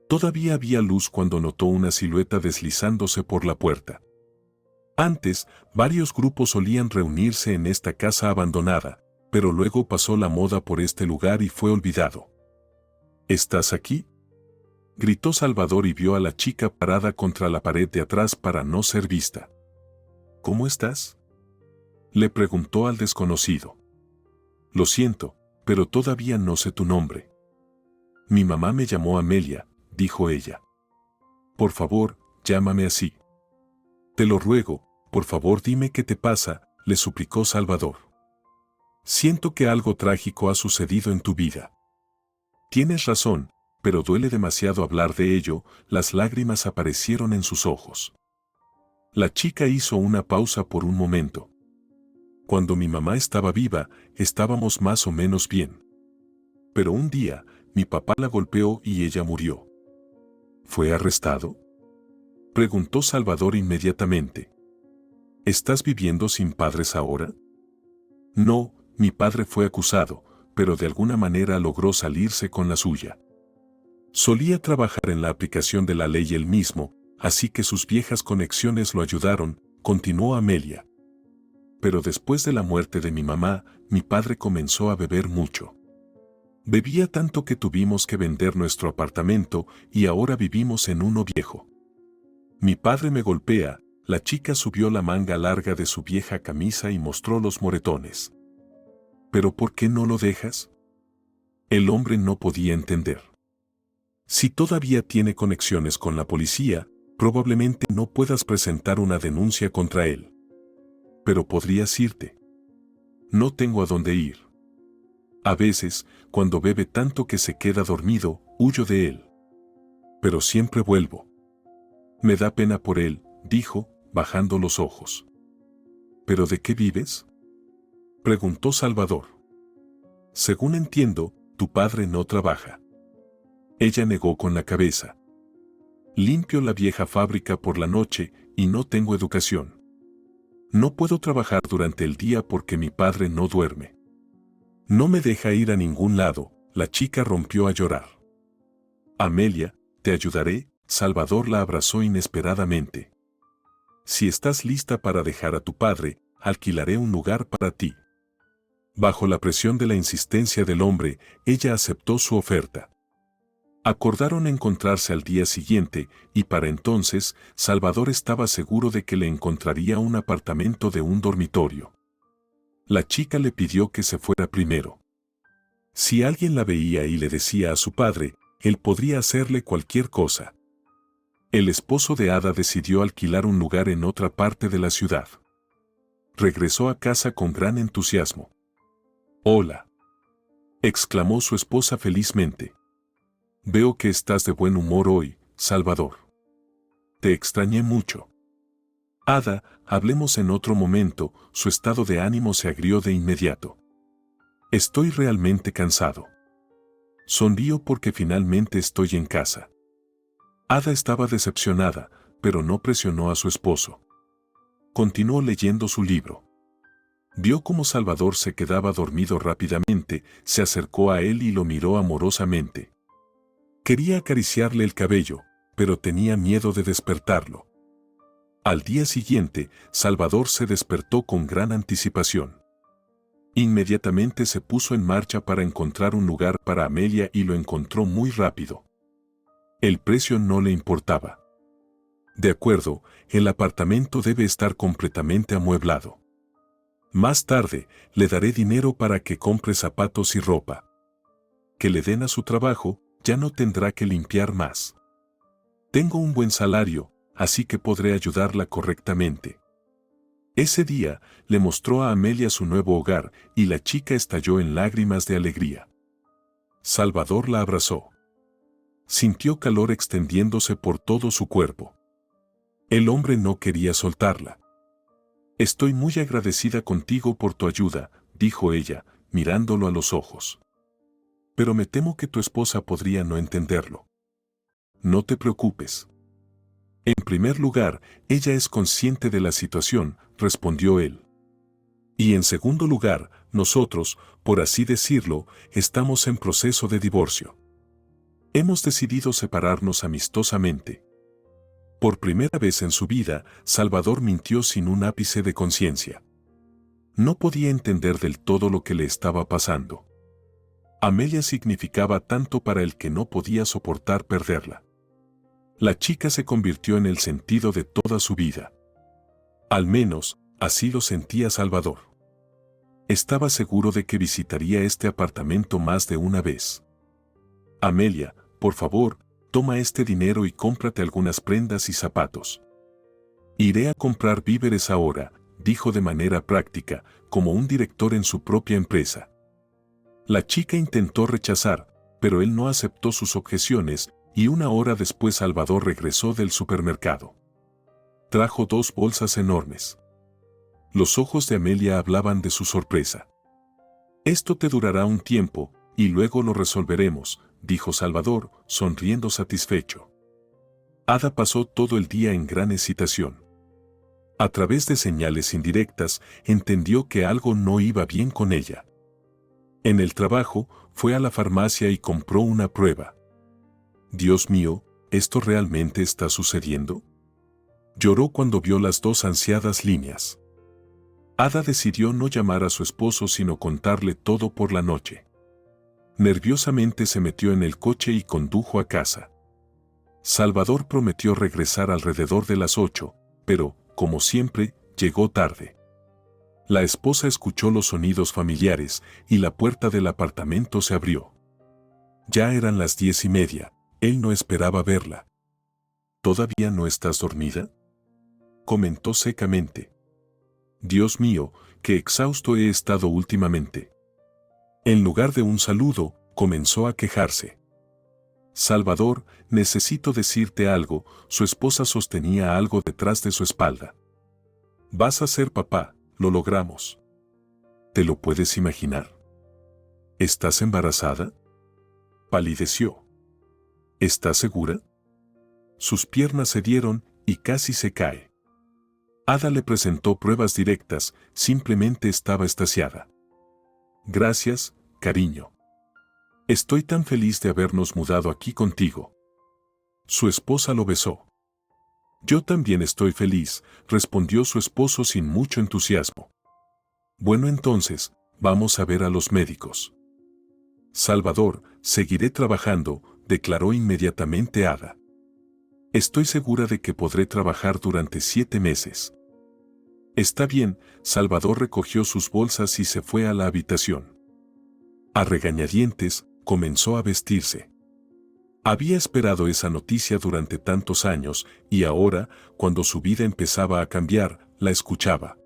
Todavía había luz cuando notó una silueta deslizándose por la puerta. Antes, varios grupos solían reunirse en esta casa abandonada, pero luego pasó la moda por este lugar y fue olvidado. ¿Estás aquí? Gritó Salvador y vio a la chica parada contra la pared de atrás para no ser vista. ¿Cómo estás?, le preguntó al desconocido. Lo siento, pero todavía no sé tu nombre. Mi mamá me llamó Amelia, dijo ella. Por favor, llámame así. Te lo ruego, por favor dime qué te pasa, le suplicó Salvador. Siento que algo trágico ha sucedido en tu vida. Tienes razón, pero duele demasiado hablar de ello, las lágrimas aparecieron en sus ojos. La chica hizo una pausa por un momento. Cuando mi mamá estaba viva, estábamos más o menos bien. Pero un día, mi papá la golpeó y ella murió. ¿Fue arrestado?, preguntó Salvador inmediatamente. ¿Estás viviendo sin padres ahora? No, mi padre fue acusado, pero de alguna manera logró salirse con la suya. Solía trabajar en la aplicación de la ley él mismo, así que sus viejas conexiones lo ayudaron, continuó Amelia. Pero después de la muerte de mi mamá, mi padre comenzó a beber mucho. Bebía tanto que tuvimos que vender nuestro apartamento y ahora vivimos en uno viejo. Mi padre me golpea, la chica subió la manga larga de su vieja camisa y mostró los moretones. ¿Pero por qué no lo dejas?, el hombre no podía entender. Si todavía tiene conexiones con la policía, probablemente no puedas presentar una denuncia contra él. Pero podrías irte. No tengo a dónde ir. A veces, cuando bebe tanto que se queda dormido, huyo de él. Pero siempre vuelvo. Me da pena por él, dijo, bajando los ojos. ¿Pero de qué vives?, preguntó Salvador. Según entiendo, tu padre no trabaja. Ella negó con la cabeza. Limpio la vieja fábrica por la noche y no tengo educación. No puedo trabajar durante el día porque mi padre no duerme. No me deja ir a ningún lado, la chica rompió a llorar. Amelia, te ayudaré, Salvador la abrazó inesperadamente. Si estás lista para dejar a tu padre, alquilaré un lugar para ti. Bajo la presión de la insistencia del hombre, ella aceptó su oferta. Acordaron encontrarse al día siguiente, y para entonces, Salvador estaba seguro de que le encontraría un apartamento de un dormitorio. La chica le pidió que se fuera primero. Si alguien la veía y le decía a su padre, él podría hacerle cualquier cosa. El esposo de Ada decidió alquilar un lugar en otra parte de la ciudad. Regresó a casa con gran entusiasmo. «Hola», exclamó su esposa felizmente. «Veo que estás de buen humor hoy, Salvador. Te extrañé mucho». «Ada, hablemos en otro momento», su estado de ánimo se agrió de inmediato. «Estoy realmente cansado. Sonrío porque finalmente estoy en casa». Ada estaba decepcionada, pero no presionó a su esposo. Continuó leyendo su libro. Vio cómo Salvador se quedaba dormido rápidamente, se acercó a él y lo miró amorosamente. Quería acariciarle el cabello, pero tenía miedo de despertarlo. Al día siguiente, Salvador se despertó con gran anticipación. Inmediatamente se puso en marcha para encontrar un lugar para Amelia y lo encontró muy rápido. El precio no le importaba. De acuerdo, el apartamento debe estar completamente amueblado. Más tarde, le daré dinero para que compre zapatos y ropa. Que le den a su trabajo, ya no tendrá que limpiar más. Tengo un buen salario, así que podré ayudarla correctamente. Ese día, le mostró a Amelia su nuevo hogar y la chica estalló en lágrimas de alegría. Salvador la abrazó. Sintió calor extendiéndose por todo su cuerpo. El hombre no quería soltarla. «Estoy muy agradecida contigo por tu ayuda», dijo ella, mirándolo a los ojos. «Pero me temo que tu esposa podría no entenderlo». «No te preocupes. En primer lugar, ella es consciente de la situación», respondió él. «Y en segundo lugar, nosotros, por así decirlo, estamos en proceso de divorcio. Hemos decidido separarnos amistosamente». Por primera vez en su vida, Salvador mintió sin un ápice de conciencia. No podía entender del todo lo que le estaba pasando. Amelia significaba tanto para él que no podía soportar perderla. La chica se convirtió en el sentido de toda su vida. Al menos, así lo sentía Salvador. Estaba seguro de que visitaría este apartamento más de una vez. Amelia, por favor, toma este dinero y cómprate algunas prendas y zapatos. Iré a comprar víveres ahora, dijo de manera práctica, como un director en su propia empresa. La chica intentó rechazar, pero él no aceptó sus objeciones, y una hora después Salvador regresó del supermercado. Trajo 2 bolsas enormes. Los ojos de Amelia hablaban de su sorpresa. Esto te durará un tiempo, y luego lo resolveremos, dijo Salvador, sonriendo satisfecho. Ada pasó todo el día en gran excitación. A través de señales indirectas, entendió que algo no iba bien con ella. En el trabajo, fue a la farmacia y compró una prueba. Dios mío, ¿esto realmente está sucediendo? Lloró cuando vio las 2 ansiadas líneas. Ada decidió no llamar a su esposo sino contarle todo por la noche. Nerviosamente se metió en el coche y condujo a casa. Salvador prometió regresar alrededor de las 8, pero, como siempre, llegó tarde. La esposa escuchó los sonidos familiares y la puerta del apartamento se abrió. Ya eran las 10:30, él no esperaba verla. ¿Todavía no estás dormida?, comentó secamente. Dios mío, qué exhausto he estado últimamente. En lugar de un saludo, comenzó a quejarse. Salvador, necesito decirte algo, su esposa sostenía algo detrás de su espalda. Vas a ser papá, lo logramos. ¿Te lo puedes imaginar? ¿Estás embarazada? Palideció. ¿Estás segura? Sus piernas cedieron y casi se cae. Ada le presentó pruebas directas, simplemente estaba extasiada. Gracias, cariño. Estoy tan feliz de habernos mudado aquí contigo. Su esposa lo besó. Yo también estoy feliz, respondió su esposo sin mucho entusiasmo. Bueno, entonces, vamos a ver a los médicos. Salvador, seguiré trabajando, declaró inmediatamente Ada. Estoy segura de que podré trabajar durante 7 meses. Está bien, Salvador recogió sus bolsas y se fue a la habitación. A regañadientes, comenzó a vestirse. Había esperado esa noticia durante tantos años, y ahora, cuando su vida empezaba a cambiar, la escuchaba.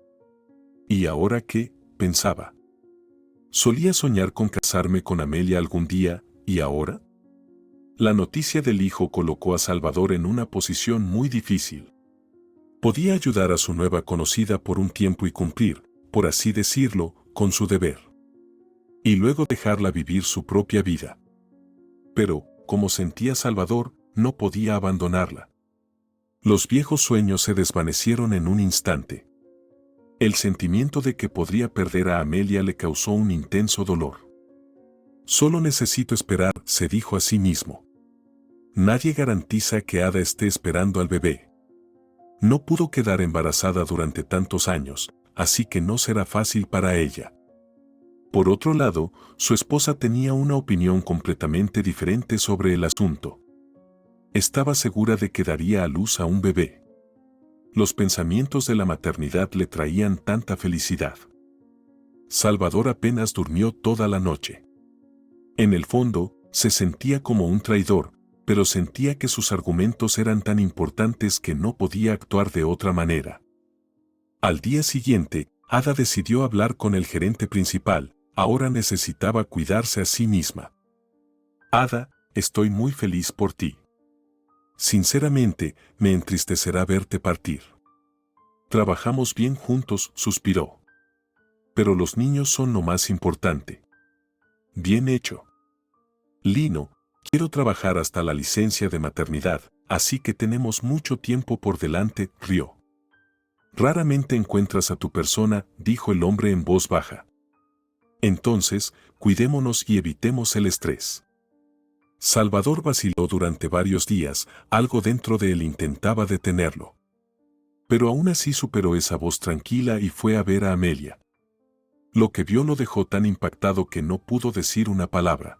¿Y ahora qué?, pensaba. Solía soñar con casarme con Amelia algún día, ¿y ahora? La noticia del hijo colocó a Salvador en una posición muy difícil. Podía ayudar a su nueva conocida por un tiempo y cumplir, por así decirlo, con su deber. Y luego dejarla vivir su propia vida. Pero, como sentía Salvador, no podía abandonarla. Los viejos sueños se desvanecieron en un instante. El sentimiento de que podría perder a Amelia le causó un intenso dolor. Solo necesito esperar, se dijo a sí mismo. Nadie garantiza que Ada esté esperando al bebé. No pudo quedar embarazada durante tantos años, así que no será fácil para ella. Por otro lado, su esposa tenía una opinión completamente diferente sobre el asunto. Estaba segura de que daría a luz a un bebé. Los pensamientos de la maternidad le traían tanta felicidad. Salvador apenas durmió toda la noche. En el fondo, se sentía como un traidor, pero sentía que sus argumentos eran tan importantes que no podía actuar de otra manera. Al día siguiente, Ada decidió hablar con el gerente principal. Ahora necesitaba cuidarse a sí misma. Ada, estoy muy feliz por ti. Sinceramente, me entristecerá verte partir. Trabajamos bien juntos, suspiró. Pero los niños son lo más importante. Bien hecho. Lino, quiero trabajar hasta la licencia de maternidad, así que tenemos mucho tiempo por delante, rió. Raramente encuentras a tu persona, dijo el hombre en voz baja. Entonces, cuidémonos y evitemos el estrés. Salvador vaciló durante varios días, algo dentro de él intentaba detenerlo. Pero aún así superó esa voz tranquila y fue a ver a Amelia. Lo que vio lo dejó tan impactado que no pudo decir una palabra.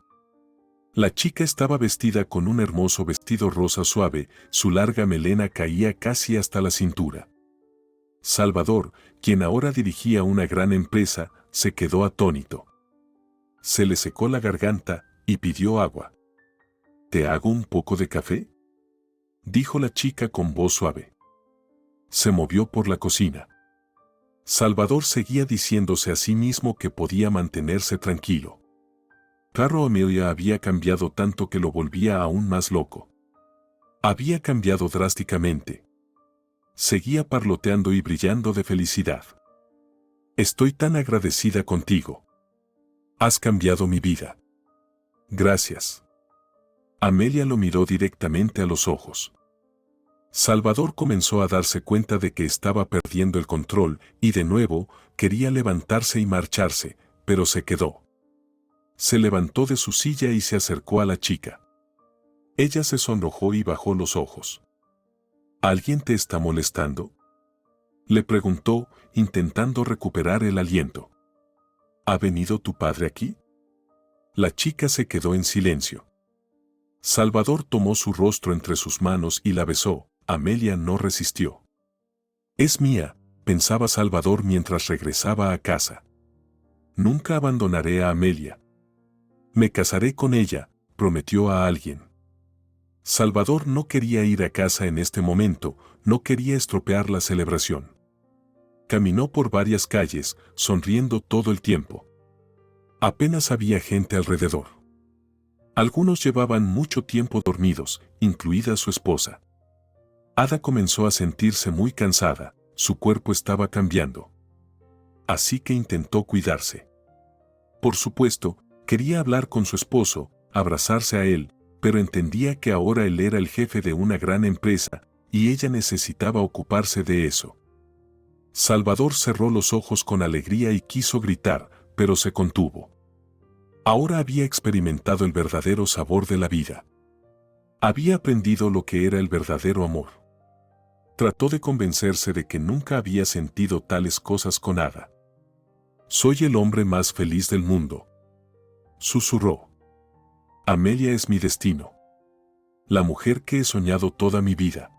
La chica estaba vestida con un hermoso vestido rosa suave, su larga melena caía casi hasta la cintura. Salvador, quien ahora dirigía una gran empresa, se quedó atónito. Se le secó la garganta y pidió agua. ¿Te hago un poco de café?, dijo la chica con voz suave. Se movió por la cocina. Salvador seguía diciéndose a sí mismo que podía mantenerse tranquilo. Pero Amelia había cambiado tanto que lo volvía aún más loco. Había cambiado drásticamente. Seguía parloteando y brillando de felicidad. Estoy tan agradecida contigo. Has cambiado mi vida. Gracias. Amelia lo miró directamente a los ojos. Salvador comenzó a darse cuenta de que estaba perdiendo el control y de nuevo quería levantarse y marcharse, pero se quedó. Se levantó de su silla y se acercó a la chica. Ella se sonrojó y bajó los ojos. ¿Alguien te está molestando?, le preguntó, intentando recuperar el aliento. ¿Ha venido tu padre aquí? La chica se quedó en silencio. Salvador tomó su rostro entre sus manos y la besó. Amelia no resistió. Es mía, pensaba Salvador mientras regresaba a casa. Nunca abandonaré a Amelia. Me casaré con ella, prometió a alguien. Salvador no quería ir a casa en este momento, no quería estropear la celebración. Caminó por varias calles, sonriendo todo el tiempo. Apenas había gente alrededor. Algunos llevaban mucho tiempo dormidos, incluida su esposa. Ada comenzó a sentirse muy cansada, su cuerpo estaba cambiando. Así que intentó cuidarse. Por supuesto, quería hablar con su esposo, abrazarse a él, pero entendía que ahora él era el jefe de una gran empresa, y ella necesitaba ocuparse de eso. Salvador cerró los ojos con alegría y quiso gritar, pero se contuvo. Ahora había experimentado el verdadero sabor de la vida. Había aprendido lo que era el verdadero amor. Trató de convencerse de que nunca había sentido tales cosas con Ada. Soy el hombre más feliz del mundo, susurró. Amelia es mi destino. La mujer que he soñado toda mi vida.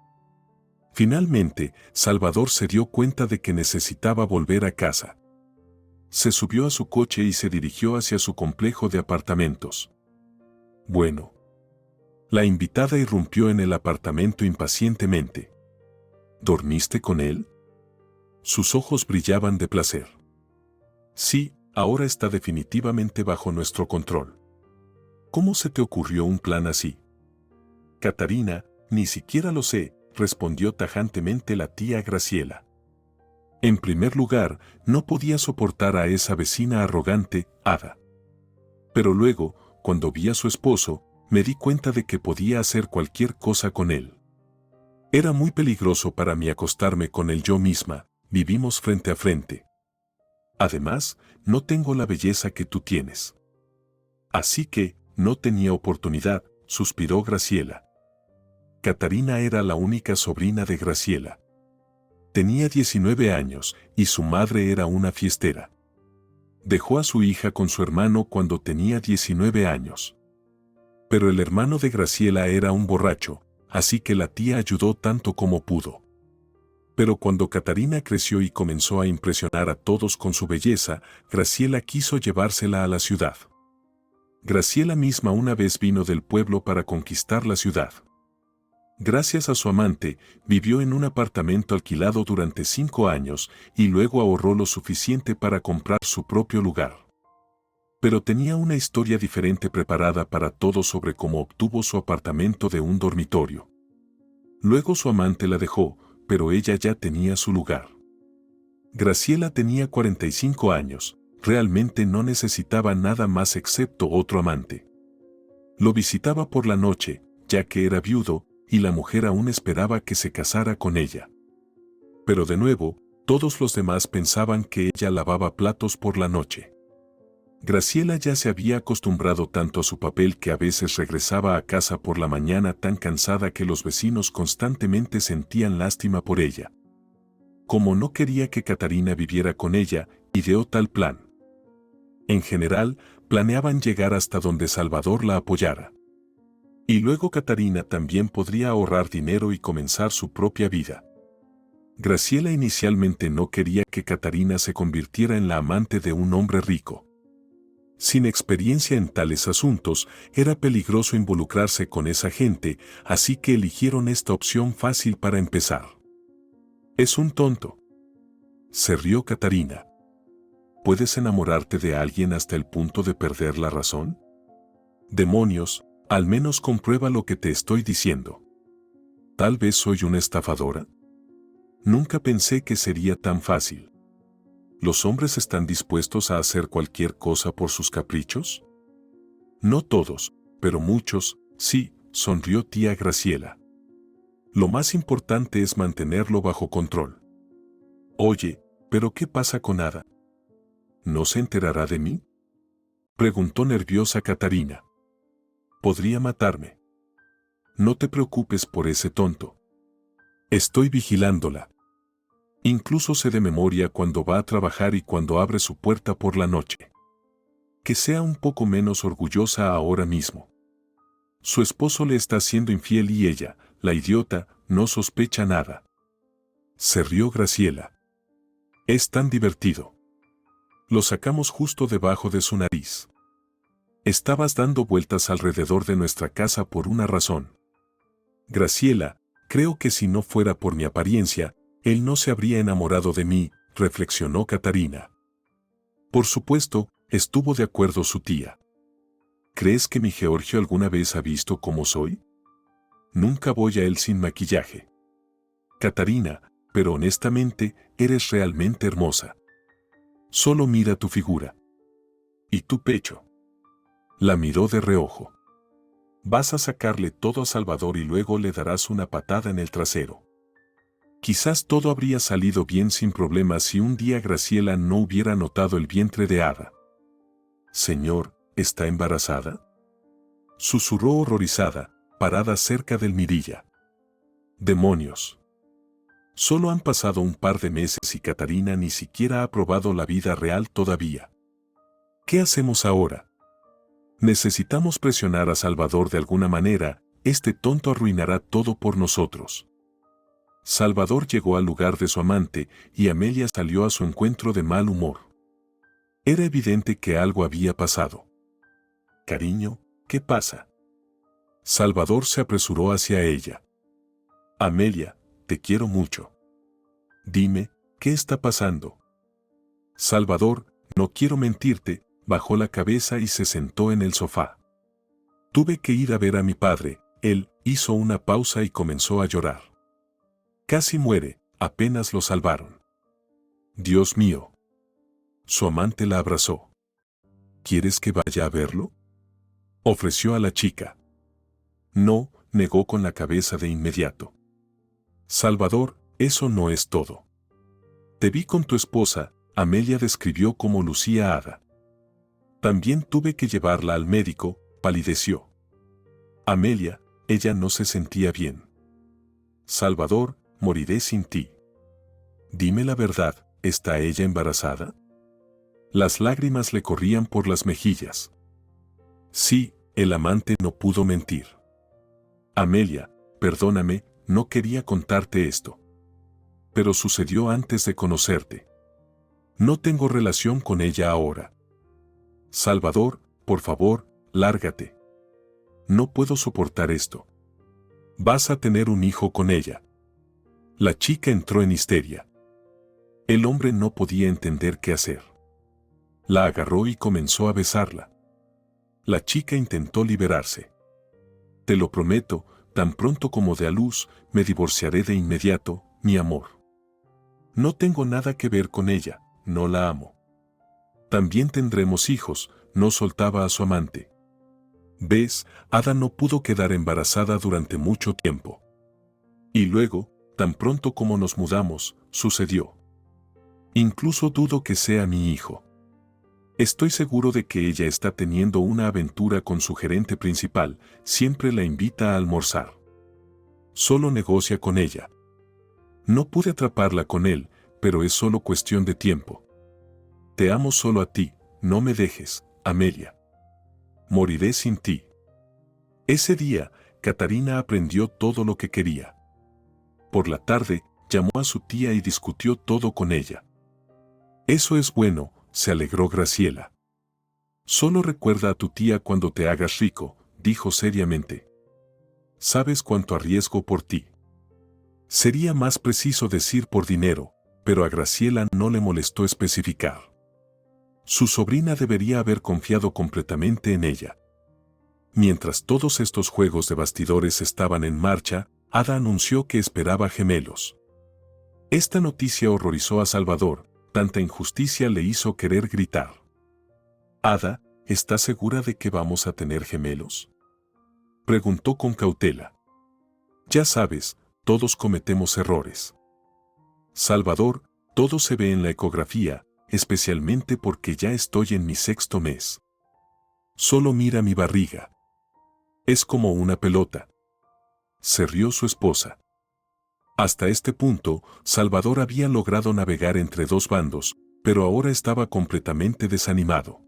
Finalmente, Salvador se dio cuenta de que necesitaba volver a casa. Se subió a su coche y se dirigió hacia su complejo de apartamentos. Bueno. La invitada irrumpió en el apartamento impacientemente. ¿Dormiste con él? Sus ojos brillaban de placer. Sí, ahora está definitivamente bajo nuestro control. ¿Cómo se te ocurrió un plan así? Catarina, ni siquiera lo sé, respondió tajantemente la tía Graciela. En primer lugar, no podía soportar a esa vecina arrogante, Ada. Pero luego, cuando vi a su esposo, me di cuenta de que podía hacer cualquier cosa con él. Era muy peligroso para mí acostarme con él yo misma, vivimos frente a frente. Además, no tengo la belleza que tú tienes. Así que, no tenía oportunidad, suspiró Graciela. Catarina era la única sobrina de Graciela. Tenía 19 años y su madre era una fiestera. Dejó a su hija con su hermano cuando tenía 19 años. Pero el hermano de Graciela era un borracho, así que la tía ayudó tanto como pudo. Pero cuando Catarina creció y comenzó a impresionar a todos con su belleza, Graciela quiso llevársela a la ciudad. Graciela misma una vez vino del pueblo para conquistar la ciudad. Gracias a su amante, vivió en un apartamento alquilado durante 5 años y luego ahorró lo suficiente para comprar su propio lugar. Pero tenía una historia diferente preparada para todos sobre cómo obtuvo su apartamento de un dormitorio. Luego su amante la dejó, pero ella ya tenía su lugar. Graciela tenía 45 años, realmente no necesitaba nada más excepto otro amante. Lo visitaba por la noche, ya que era viudo, y la mujer aún esperaba que se casara con ella. Pero de nuevo, todos los demás pensaban que ella lavaba platos por la noche. Graciela ya se había acostumbrado tanto a su papel que a veces regresaba a casa por la mañana tan cansada que los vecinos constantemente sentían lástima por ella. Como no quería que Catarina viviera con ella, ideó tal plan. En general, Planeaban llegar hasta donde Salvador la apoyara. Y luego Catarina también podría ahorrar dinero y comenzar su propia vida. Graciela inicialmente no quería que Catarina se convirtiera en la amante de un hombre rico. Sin experiencia en tales asuntos, era peligroso involucrarse con esa gente, así que eligieron esta opción fácil para empezar. «Es un tonto», se rió Catarina. ¿Puedes enamorarte de alguien hasta el punto de perder la razón? Demonios, al menos comprueba lo que te estoy diciendo. ¿Tal vez soy una estafadora? Nunca pensé que sería tan fácil. ¿Los hombres están dispuestos a hacer cualquier cosa por sus caprichos? No todos, pero muchos, sí, sonrió tía Graciela. Lo más importante es mantenerlo bajo control. Oye, ¿pero qué pasa con Ada? ¿No se enterará de mí?, preguntó nerviosa Catarina. Podría matarme. No te preocupes por ese tonto. Estoy vigilándola. Incluso sé de memoria cuando va a trabajar y cuando abre su puerta por la noche. Que sea un poco menos orgullosa ahora mismo. Su esposo le está siendo infiel y ella, la idiota, no sospecha nada. Se rió Graciela. Es tan divertido. Lo sacamos justo debajo de su nariz. Estabas dando vueltas alrededor de nuestra casa por una razón. Graciela, creo que si no fuera por mi apariencia, él no se habría enamorado de mí, reflexionó Catarina. Por supuesto, estuvo de acuerdo su tía. ¿Crees que mi Georgio alguna vez ha visto cómo soy? Nunca voy a él sin maquillaje. Catarina, pero honestamente, eres realmente hermosa. Solo mira tu figura. ¿Y tu pecho? La miró de reojo. Vas a sacarle todo a Salvador y luego le darás una patada en el trasero. Quizás todo habría salido bien sin problemas si un día Graciela no hubiera notado el vientre de Ada. Señor, ¿está embarazada?, susurró horrorizada, parada cerca del mirilla. Demonios. Solo han pasado un par de meses y Catarina ni siquiera ha probado la vida real todavía. ¿Qué hacemos ahora? Necesitamos presionar a Salvador de alguna manera, este tonto arruinará todo por nosotros. Salvador llegó al lugar de su amante y Amelia salió a su encuentro de mal humor. Era evidente que algo había pasado. Cariño, ¿qué pasa? Salvador se apresuró hacia ella. Amelia, te quiero mucho. Dime, ¿qué está pasando? Salvador, no quiero mentirte, bajó la cabeza y se sentó en el sofá. Tuve que ir a ver a mi padre, él hizo una pausa y comenzó a llorar. Casi muere, apenas lo salvaron. Dios mío. Su amante la abrazó. ¿Quieres que vaya a verlo?, ofreció a la chica. No, negó con la cabeza de inmediato. Salvador, eso no es todo. Te vi con tu esposa, Amelia describió cómo lucía Ada. También tuve que llevarla al médico, palideció. Amelia, ella no se sentía bien. Salvador, moriré sin ti. Dime la verdad, ¿está ella embarazada? Las lágrimas le corrían por las mejillas. Sí, el amante no pudo mentir. Amelia, perdóname, no quería contarte esto. Pero sucedió antes de conocerte. No tengo relación con ella ahora. Salvador, por favor, lárgate. No puedo soportar esto. Vas a tener un hijo con ella. La chica entró en histeria. El hombre no podía entender qué hacer. La agarró y comenzó a besarla. La chica intentó liberarse. Te lo prometo, tan pronto como dé a luz, me divorciaré de inmediato, mi amor. No tengo nada que ver con ella, no la amo. También tendremos hijos, no soltaba a su amante. ¿Ves? Ada no pudo quedar embarazada durante mucho tiempo. Y luego, tan pronto como nos mudamos, sucedió. Incluso dudo que sea mi hijo. Estoy seguro de que ella está teniendo una aventura con su gerente principal, siempre la invita a almorzar. Solo negocia con ella. No pude atraparla con él, pero es solo cuestión de tiempo. Te amo solo a ti, no me dejes, Amelia. moriré sin ti. Ese día, Catarina aprendió todo lo que quería. Por la tarde, llamó a su tía y discutió todo con ella. Eso es bueno, se alegró Graciela. Solo recuerda a tu tía cuando te hagas rico, dijo seriamente. ¿Sabes cuánto arriesgo por ti? Sería más preciso decir por dinero, pero a Graciela no le molestó especificar. Su sobrina debería haber confiado completamente en ella. Mientras todos estos juegos de bastidores estaban en marcha, Ada anunció que esperaba gemelos. Esta noticia horrorizó a Salvador, tanta injusticia le hizo querer gritar. Ada, ¿estás segura de que vamos a tener gemelos? Preguntó con cautela. Ya sabes, todos cometemos errores. Salvador, todo se ve en la ecografía, especialmente porque ya estoy en mi 6º mes. Solo mira mi barriga. Es como una pelota. Se rió su esposa. Hasta este punto, Salvador había logrado navegar entre dos bandos, pero ahora estaba completamente desanimado.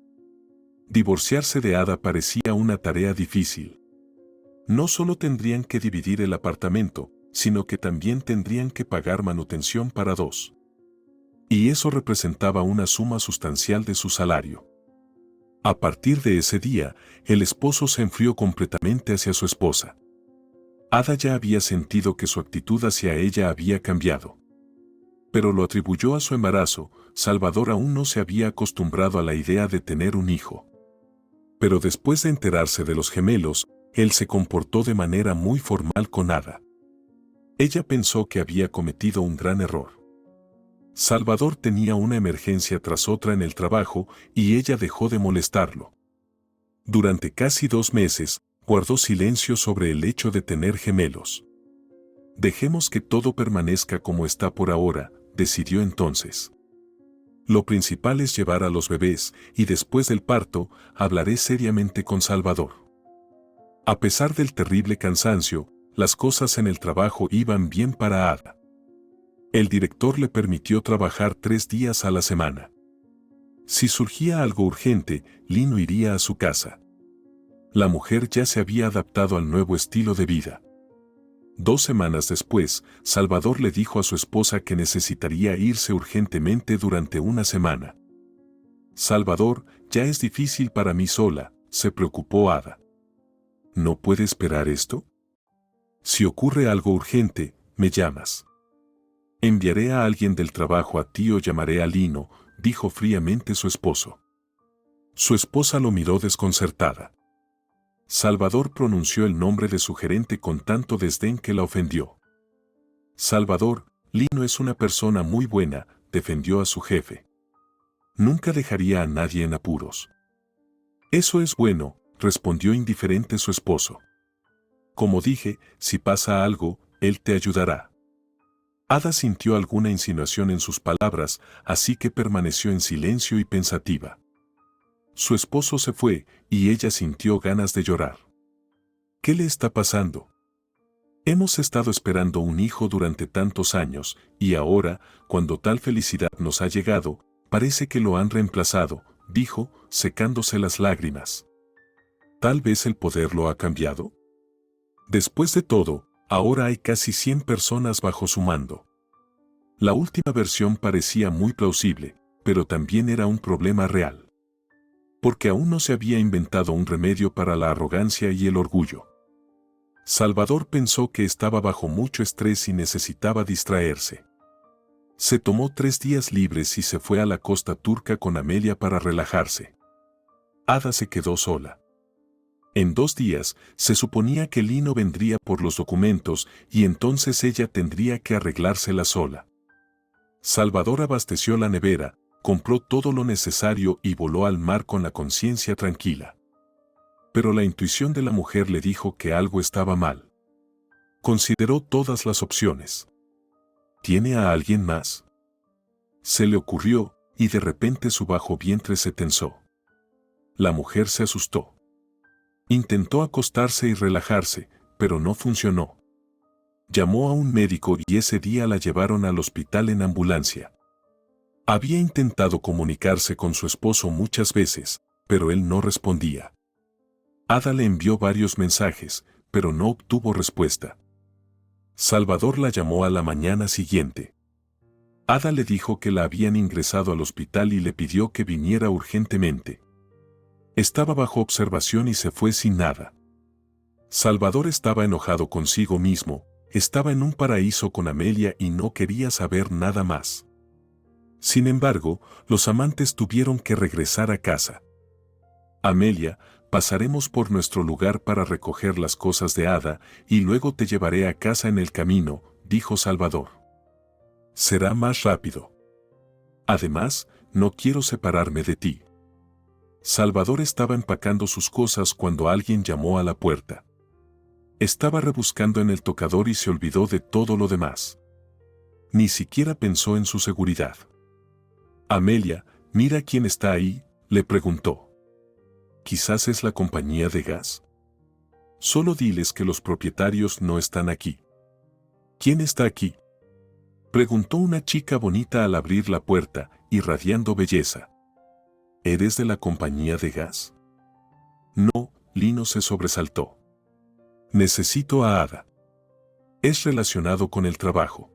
Divorciarse de Ada parecía una tarea difícil. No solo tendrían que dividir el apartamento, sino que también tendrían que pagar manutención para 2. Y eso representaba una suma sustancial de su salario. A partir de ese día, el esposo se enfrió completamente hacia su esposa. Ada ya había sentido que su actitud hacia ella había cambiado. Pero lo atribuyó a su embarazo. Salvador aún no se había acostumbrado a la idea de tener un hijo. Pero después de enterarse de los gemelos, él se comportó de manera muy formal con Ada. Ella pensó que había cometido un gran error. Salvador tenía una emergencia tras otra en el trabajo y ella dejó de molestarlo. Durante casi 2 meses, guardó silencio sobre el hecho de tener gemelos. Dejemos que todo permanezca como está por ahora, decidió entonces. Lo principal es llevar a los bebés y después del parto, hablaré seriamente con Salvador. A pesar del terrible cansancio, las cosas en el trabajo iban bien para Ada. El director le permitió trabajar 3 días a la semana. Si surgía algo urgente, Lino iría a su casa. La mujer ya se había adaptado al nuevo estilo de vida. 2 semanas después, Salvador le dijo a su esposa que necesitaría irse urgentemente durante una semana. Salvador, ya es difícil para mí sola, se preocupó Ada. ¿No puede esperar esto? Si ocurre algo urgente, me llamas. Enviaré a alguien del trabajo a ti o llamaré a Lino, dijo fríamente su esposo. Su esposa lo miró desconcertada. Salvador pronunció el nombre de su gerente con tanto desdén que la ofendió. Salvador, Lino es una persona muy buena, defendió a su jefe. Nunca dejaría a nadie en apuros. Eso es bueno, respondió indiferente su esposo. Como dije, si pasa algo, él te ayudará. Ada sintió alguna insinuación en sus palabras, así que permaneció en silencio y pensativa. Su esposo se fue, y ella sintió ganas de llorar. ¿Qué le está pasando? Hemos estado esperando un hijo durante tantos años, y ahora, cuando tal felicidad nos ha llegado, parece que lo han reemplazado, dijo, secándose las lágrimas. ¿Tal vez el poder lo ha cambiado? Después de todo, ahora hay casi 100 personas bajo su mando. La última versión parecía muy plausible, pero también era un problema real. Porque aún no se había inventado un remedio para la arrogancia y el orgullo. Salvador pensó que estaba bajo mucho estrés y necesitaba distraerse. Se tomó 3 días libres y se fue a la costa turca con Amelia para relajarse. Ada se quedó sola. En 2 días, se suponía que Lino vendría por los documentos y entonces ella tendría que arreglársela sola. Salvador abasteció la nevera, compró todo lo necesario y voló al mar con la conciencia tranquila. Pero la intuición de la mujer le dijo que algo estaba mal. Consideró todas las opciones. ¿Tiene a alguien más? Se le ocurrió, y de repente su bajo vientre se tensó. La mujer se asustó. Intentó acostarse y relajarse, pero no funcionó. Llamó a un médico y ese día la llevaron al hospital en ambulancia. Había intentado comunicarse con su esposo muchas veces, pero él no respondía. Ada le envió varios mensajes, pero no obtuvo respuesta. Salvador la llamó a la mañana siguiente. Ada le dijo que la habían ingresado al hospital y le pidió que viniera urgentemente. Estaba bajo observación y se fue sin nada. Salvador estaba enojado consigo mismo, estaba en un paraíso con Amelia y no quería saber nada más. Sin embargo, los amantes tuvieron que regresar a casa. Amelia, pasaremos por nuestro lugar para recoger las cosas de Ada y luego te llevaré a casa en el camino, dijo Salvador. Será más rápido. Además, no quiero separarme de ti. Salvador estaba empacando sus cosas cuando alguien llamó a la puerta. Estaba rebuscando en el tocador y se olvidó de todo lo demás. Ni siquiera pensó en su seguridad. Amelia, mira quién está ahí, le preguntó. Quizás es la compañía de gas. Solo diles que los propietarios no están aquí. ¿Quién está aquí?, preguntó una chica bonita al abrir la puerta, irradiando belleza. ¿Eres de la compañía de gas? No, Lino se sobresaltó. Necesito a Ada. Es relacionado con el trabajo.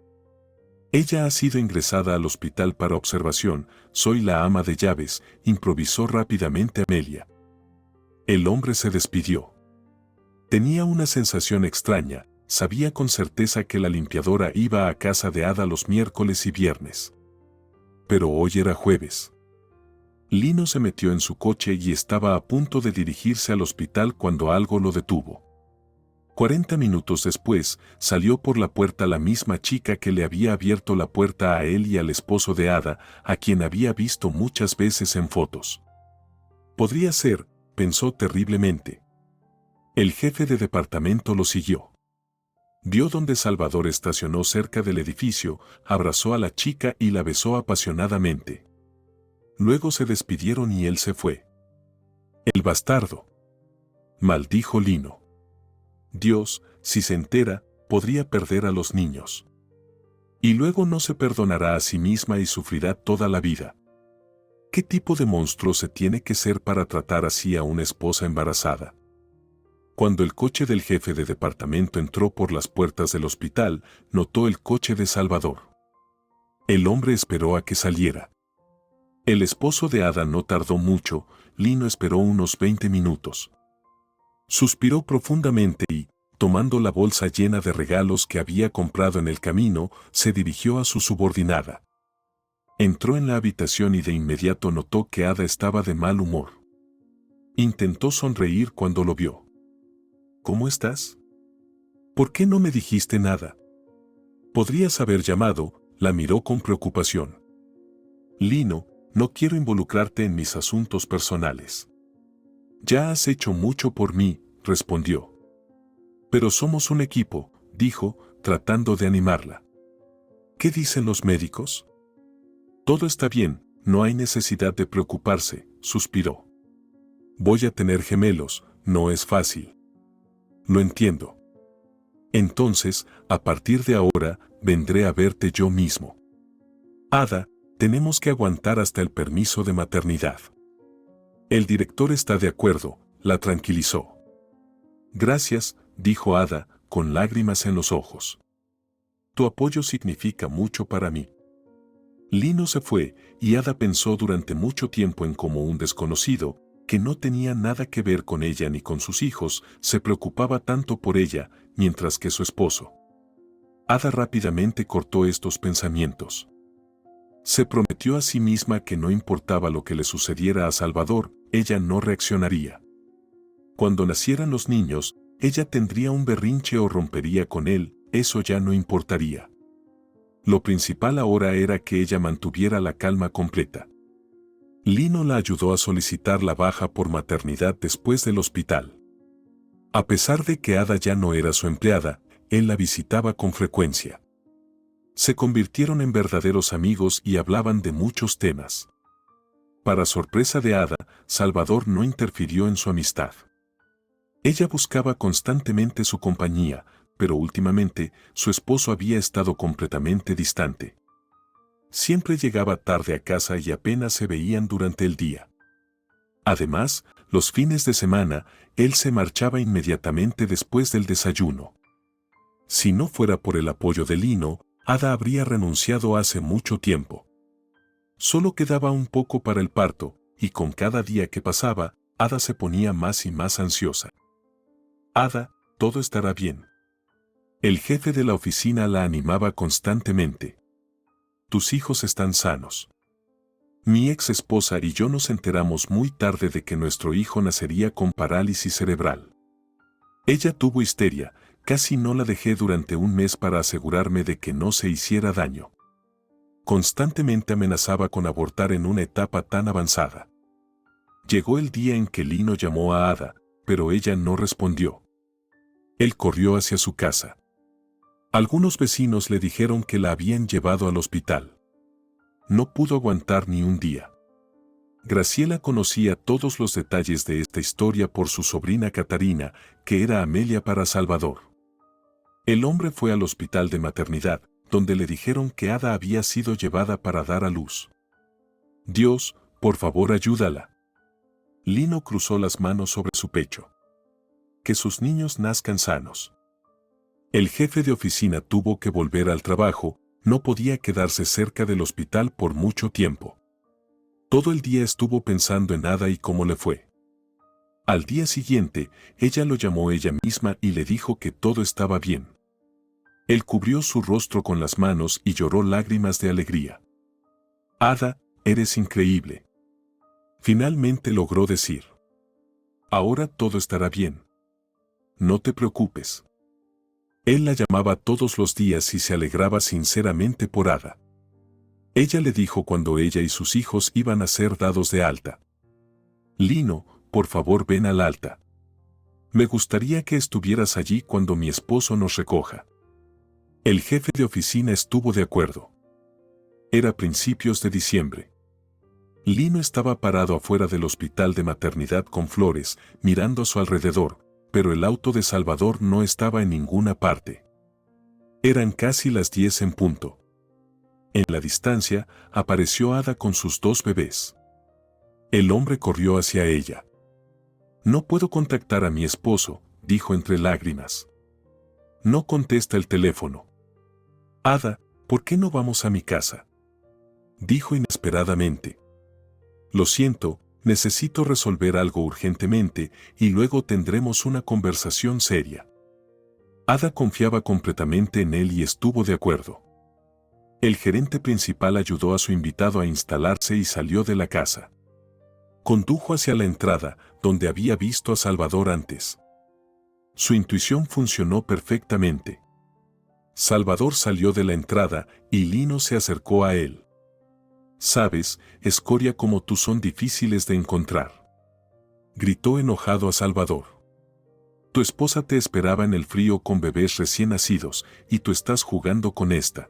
Ella ha sido ingresada al hospital para observación, soy la ama de llaves, improvisó rápidamente Amelia. El hombre se despidió. Tenía una sensación extraña, sabía con certeza que la limpiadora iba a casa de Ada los miércoles y viernes. Pero hoy era jueves. Lino se metió en su coche y estaba a punto de dirigirse al hospital cuando algo lo detuvo. 40 minutos después, salió por la puerta la misma chica que le había abierto la puerta a él y al esposo de Ada, a quien había visto muchas veces en fotos. Podría ser, pensó terriblemente. El jefe de departamento lo siguió. Vio donde Salvador estacionó cerca del edificio, abrazó a la chica y la besó apasionadamente. Luego se despidieron y él se fue. El bastardo, maldijo Lino. Dios, si se entera, podría perder a los niños. Y luego no se perdonará a sí misma y sufrirá toda la vida. ¿Qué tipo de monstruo se tiene que ser para tratar así a una esposa embarazada? Cuando el coche del jefe de departamento entró por las puertas del hospital, notó el coche de Salvador. El hombre esperó a que saliera. El esposo de Ada no tardó mucho, Lino esperó unos 20 minutos. Suspiró profundamente y, tomando la bolsa llena de regalos que había comprado en el camino, se dirigió a su subordinada. Entró en la habitación y de inmediato notó que Ada estaba de mal humor. Intentó sonreír cuando lo vio. ¿Cómo estás? ¿Por qué no me dijiste nada? Podrías haber llamado, la miró con preocupación. Lino, no quiero involucrarte en mis asuntos personales. Ya has hecho mucho por mí, respondió. Pero somos un equipo, dijo, tratando de animarla. ¿Qué dicen los médicos? Todo está bien, no hay necesidad de preocuparse, suspiró. Voy a tener gemelos, no es fácil. Lo entiendo. Entonces, a partir de ahora, vendré a verte yo mismo. Ada, tenemos que aguantar hasta el permiso de maternidad. El director está de acuerdo, la tranquilizó. Gracias, dijo Ada, con lágrimas en los ojos. Tu apoyo significa mucho para mí. Lino se fue, y Ada pensó durante mucho tiempo en cómo un desconocido, que no tenía nada que ver con ella ni con sus hijos, se preocupaba tanto por ella, mientras que su esposo. Ada rápidamente cortó estos pensamientos. Se prometió a sí misma que no importaba lo que le sucediera a Salvador, ella no reaccionaría. Cuando nacieran los niños, ella tendría un berrinche o rompería con él, eso ya no importaría. Lo principal ahora era que ella mantuviera la calma completa. Lino la ayudó a solicitar la baja por maternidad después del hospital. A pesar de que Ada ya no era su empleada, él la visitaba con frecuencia. Se convirtieron en verdaderos amigos y hablaban de muchos temas. Para sorpresa de Ada, Salvador no interfirió en su amistad. Ella buscaba constantemente su compañía, pero últimamente su esposo había estado completamente distante. Siempre llegaba tarde a casa y apenas se veían durante el día. Además, los fines de semana, él se marchaba inmediatamente después del desayuno. Si no fuera por el apoyo de Lino, Ada habría renunciado hace mucho tiempo. Solo quedaba un poco para el parto, y con cada día que pasaba, Ada se ponía más y más ansiosa. Ada, todo estará bien. El jefe de la oficina la animaba constantemente. Tus hijos están sanos. Mi ex esposa y yo nos enteramos muy tarde de que nuestro hijo nacería con parálisis cerebral. Ella tuvo histeria, casi no la dejé durante un mes para asegurarme de que no se hiciera daño. Constantemente amenazaba con abortar en una etapa tan avanzada. Llegó el día en que Lino llamó a Ada, pero ella no respondió. Él corrió hacia su casa. Algunos vecinos le dijeron que la habían llevado al hospital. No pudo aguantar ni un día. Graciela conocía todos los detalles de esta historia por su sobrina Catarina, que era Amelia para Salvador. El hombre fue al hospital de maternidad, donde le dijeron que Ada había sido llevada para dar a luz. Dios, por favor ayúdala. Lino cruzó las manos sobre su pecho. Que sus niños nazcan sanos. El jefe de oficina tuvo que volver al trabajo, no podía quedarse cerca del hospital por mucho tiempo. Todo el día estuvo pensando en Ada y cómo le fue. Al día siguiente, ella lo llamó ella misma y le dijo que todo estaba bien. Él cubrió su rostro con las manos y lloró lágrimas de alegría. Ada, eres increíble. Finalmente logró decir. Ahora todo estará bien. No te preocupes. Él la llamaba todos los días y se alegraba sinceramente por Ada. Ella le dijo cuando ella y sus hijos iban a ser dados de alta. Lino, por favor ven al alta. Me gustaría que estuvieras allí cuando mi esposo nos recoja. El jefe de oficina estuvo de acuerdo. Era principios de diciembre. Lino estaba parado afuera del hospital de maternidad con flores, mirando a su alrededor, pero el auto de Salvador no estaba en ninguna parte. Eran casi las 10 en punto. En la distancia, apareció Ada con sus 2 bebés. El hombre corrió hacia ella. No puedo contactar a mi esposo, dijo entre lágrimas. No contesta el teléfono. Ada, ¿por qué no vamos a mi casa? Dijo inesperadamente. Lo siento, necesito resolver algo urgentemente y luego tendremos una conversación seria. Ada confiaba completamente en él y estuvo de acuerdo. El gerente principal ayudó a su invitado a instalarse y salió de la casa. Condujo hacia la entrada, donde había visto a Salvador antes. Su intuición funcionó perfectamente. Salvador salió de la entrada y Lino se acercó a él. Sabes, escoria como tú son difíciles de encontrar. Gritó enojado a Salvador. Tu esposa te esperaba en el frío con bebés recién nacidos y tú estás jugando con esta.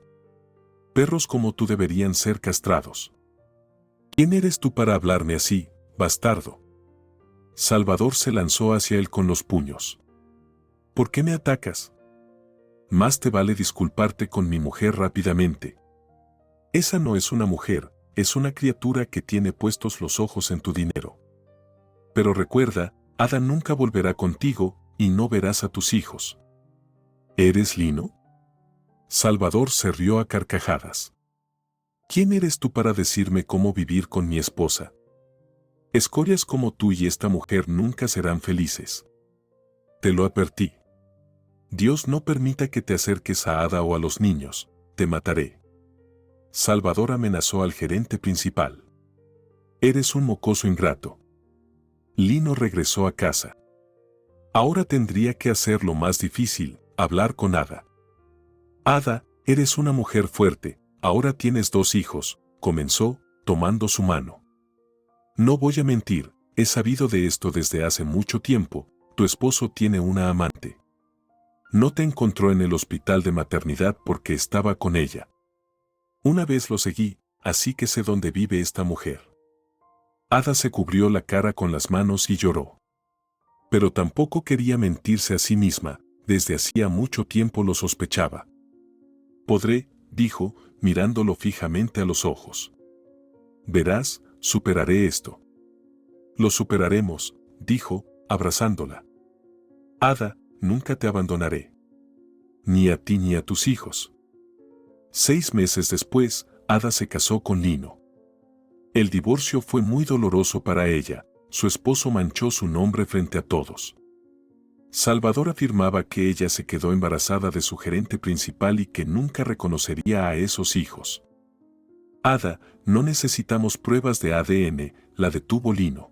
Perros como tú deberían ser castrados. ¿Quién eres tú para hablarme así, bastardo? Salvador se lanzó hacia él con los puños. ¿Por qué me atacas? Más te vale disculparte con mi mujer rápidamente. Esa no es una mujer, es una criatura que tiene puestos los ojos en tu dinero. Pero recuerda, Ada nunca volverá contigo y no verás a tus hijos. ¿Eres Lino? Salvador se rió a carcajadas. ¿Quién eres tú para decirme cómo vivir con mi esposa? Escorias como tú y esta mujer nunca serán felices. Te lo advertí. Dios no permita que te acerques a Ada o a los niños, te mataré. Salvador amenazó al gerente principal. Eres un mocoso ingrato. Lino regresó a casa. Ahora tendría que hacer lo más difícil, hablar con Ada. Ada, eres una mujer fuerte, ahora tienes 2 hijos, comenzó, tomando su mano. No voy a mentir, he sabido de esto desde hace mucho tiempo, tu esposo tiene una amante. No te encontró en el hospital de maternidad porque estaba con ella. Una vez lo seguí, así que sé dónde vive esta mujer. Ada se cubrió la cara con las manos y lloró. Pero tampoco quería mentirse a sí misma, desde hacía mucho tiempo lo sospechaba. Podré, dijo, mirándolo fijamente a los ojos. Verás, superaré esto. Lo superaremos, dijo, abrazándola. Ada, nunca te abandonaré. Ni a ti ni a tus hijos. 6 meses después, Ada se casó con Lino. El divorcio fue muy doloroso para ella, su esposo manchó su nombre frente a todos. Salvador afirmaba que ella se quedó embarazada de su gerente principal y que nunca reconocería a esos hijos. Ada, no necesitamos pruebas de ADN, la detuvo Lino.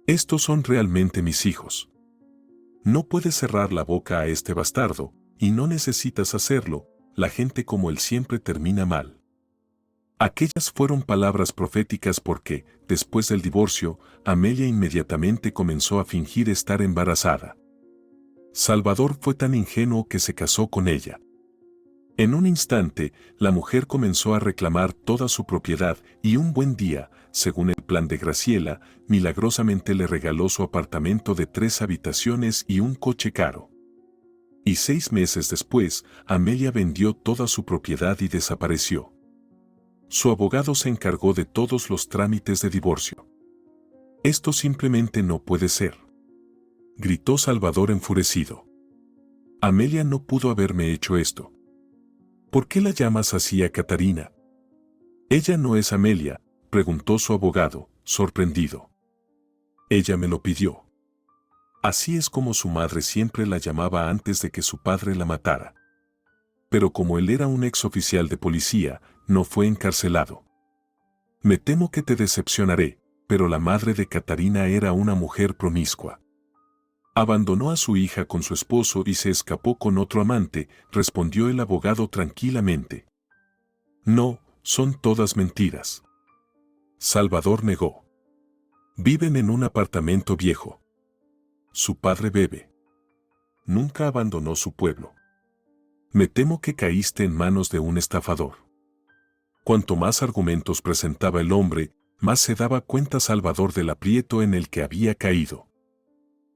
Estos son realmente mis hijos. No puedes cerrar la boca a este bastardo, y no necesitas hacerlo, la gente como él siempre termina mal. Aquellas fueron palabras proféticas porque, después del divorcio, Amelia inmediatamente comenzó a fingir estar embarazada. Salvador fue tan ingenuo que se casó con ella. En un instante, la mujer comenzó a reclamar toda su propiedad y un buen día, según el plan de Graciela, milagrosamente le regaló su apartamento de 3 habitaciones y un coche caro. Y 6 meses después, Amelia vendió toda su propiedad y desapareció. Su abogado se encargó de todos los trámites de divorcio. Esto simplemente no puede ser, gritó Salvador enfurecido. Amelia no pudo haberme hecho esto. ¿Por qué la llamas así a Catarina? Ella no es Amelia, preguntó su abogado, sorprendido. Ella me lo pidió. Así es como su madre siempre la llamaba antes de que su padre la matara. Pero como él era un exoficial de policía, no fue encarcelado. Me temo que te decepcionaré, pero la madre de Catarina era una mujer promiscua. Abandonó a su hija con su esposo y se escapó con otro amante, respondió el abogado tranquilamente. No, son todas mentiras. Salvador negó. Viven en un apartamento viejo. Su padre bebe. Nunca abandonó su pueblo. Me temo que caíste en manos de un estafador. Cuanto más argumentos presentaba el hombre, más se daba cuenta Salvador del aprieto en el que había caído.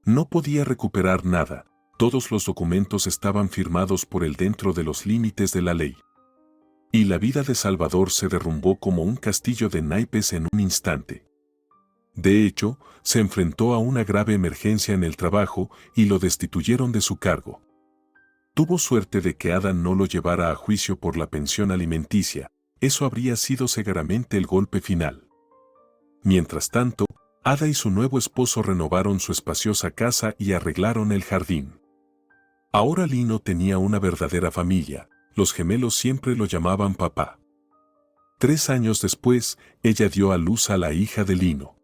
No podía recuperar nada, todos los documentos estaban firmados por él dentro de los límites de la ley. Y la vida de Salvador se derrumbó como un castillo de naipes en un instante. De hecho, se enfrentó a una grave emergencia en el trabajo y lo destituyeron de su cargo. Tuvo suerte de que Ada no lo llevara a juicio por la pensión alimenticia, eso habría sido severamente el golpe final. Mientras tanto, Ada y su nuevo esposo renovaron su espaciosa casa y arreglaron el jardín. Ahora Lino tenía una verdadera familia, los gemelos siempre lo llamaban papá. 3 años después, ella dio a luz a la hija de Lino.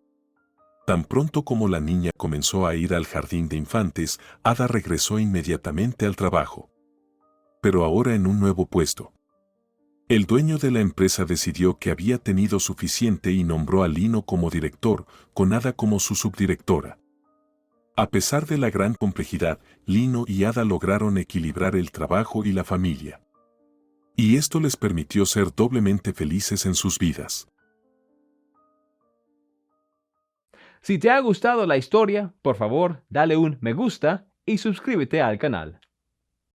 Tan pronto como la niña comenzó a ir al jardín de infantes, Ada regresó inmediatamente al trabajo. Pero ahora en un nuevo puesto. El dueño de la empresa decidió que había tenido suficiente y nombró a Lino como director, con Ada como su subdirectora. A pesar de la gran complejidad, Lino y Ada lograron equilibrar el trabajo y la familia. Y esto les permitió ser doblemente felices en sus vidas.
Si te ha gustado la historia, por favor, dale un me gusta y suscríbete al canal.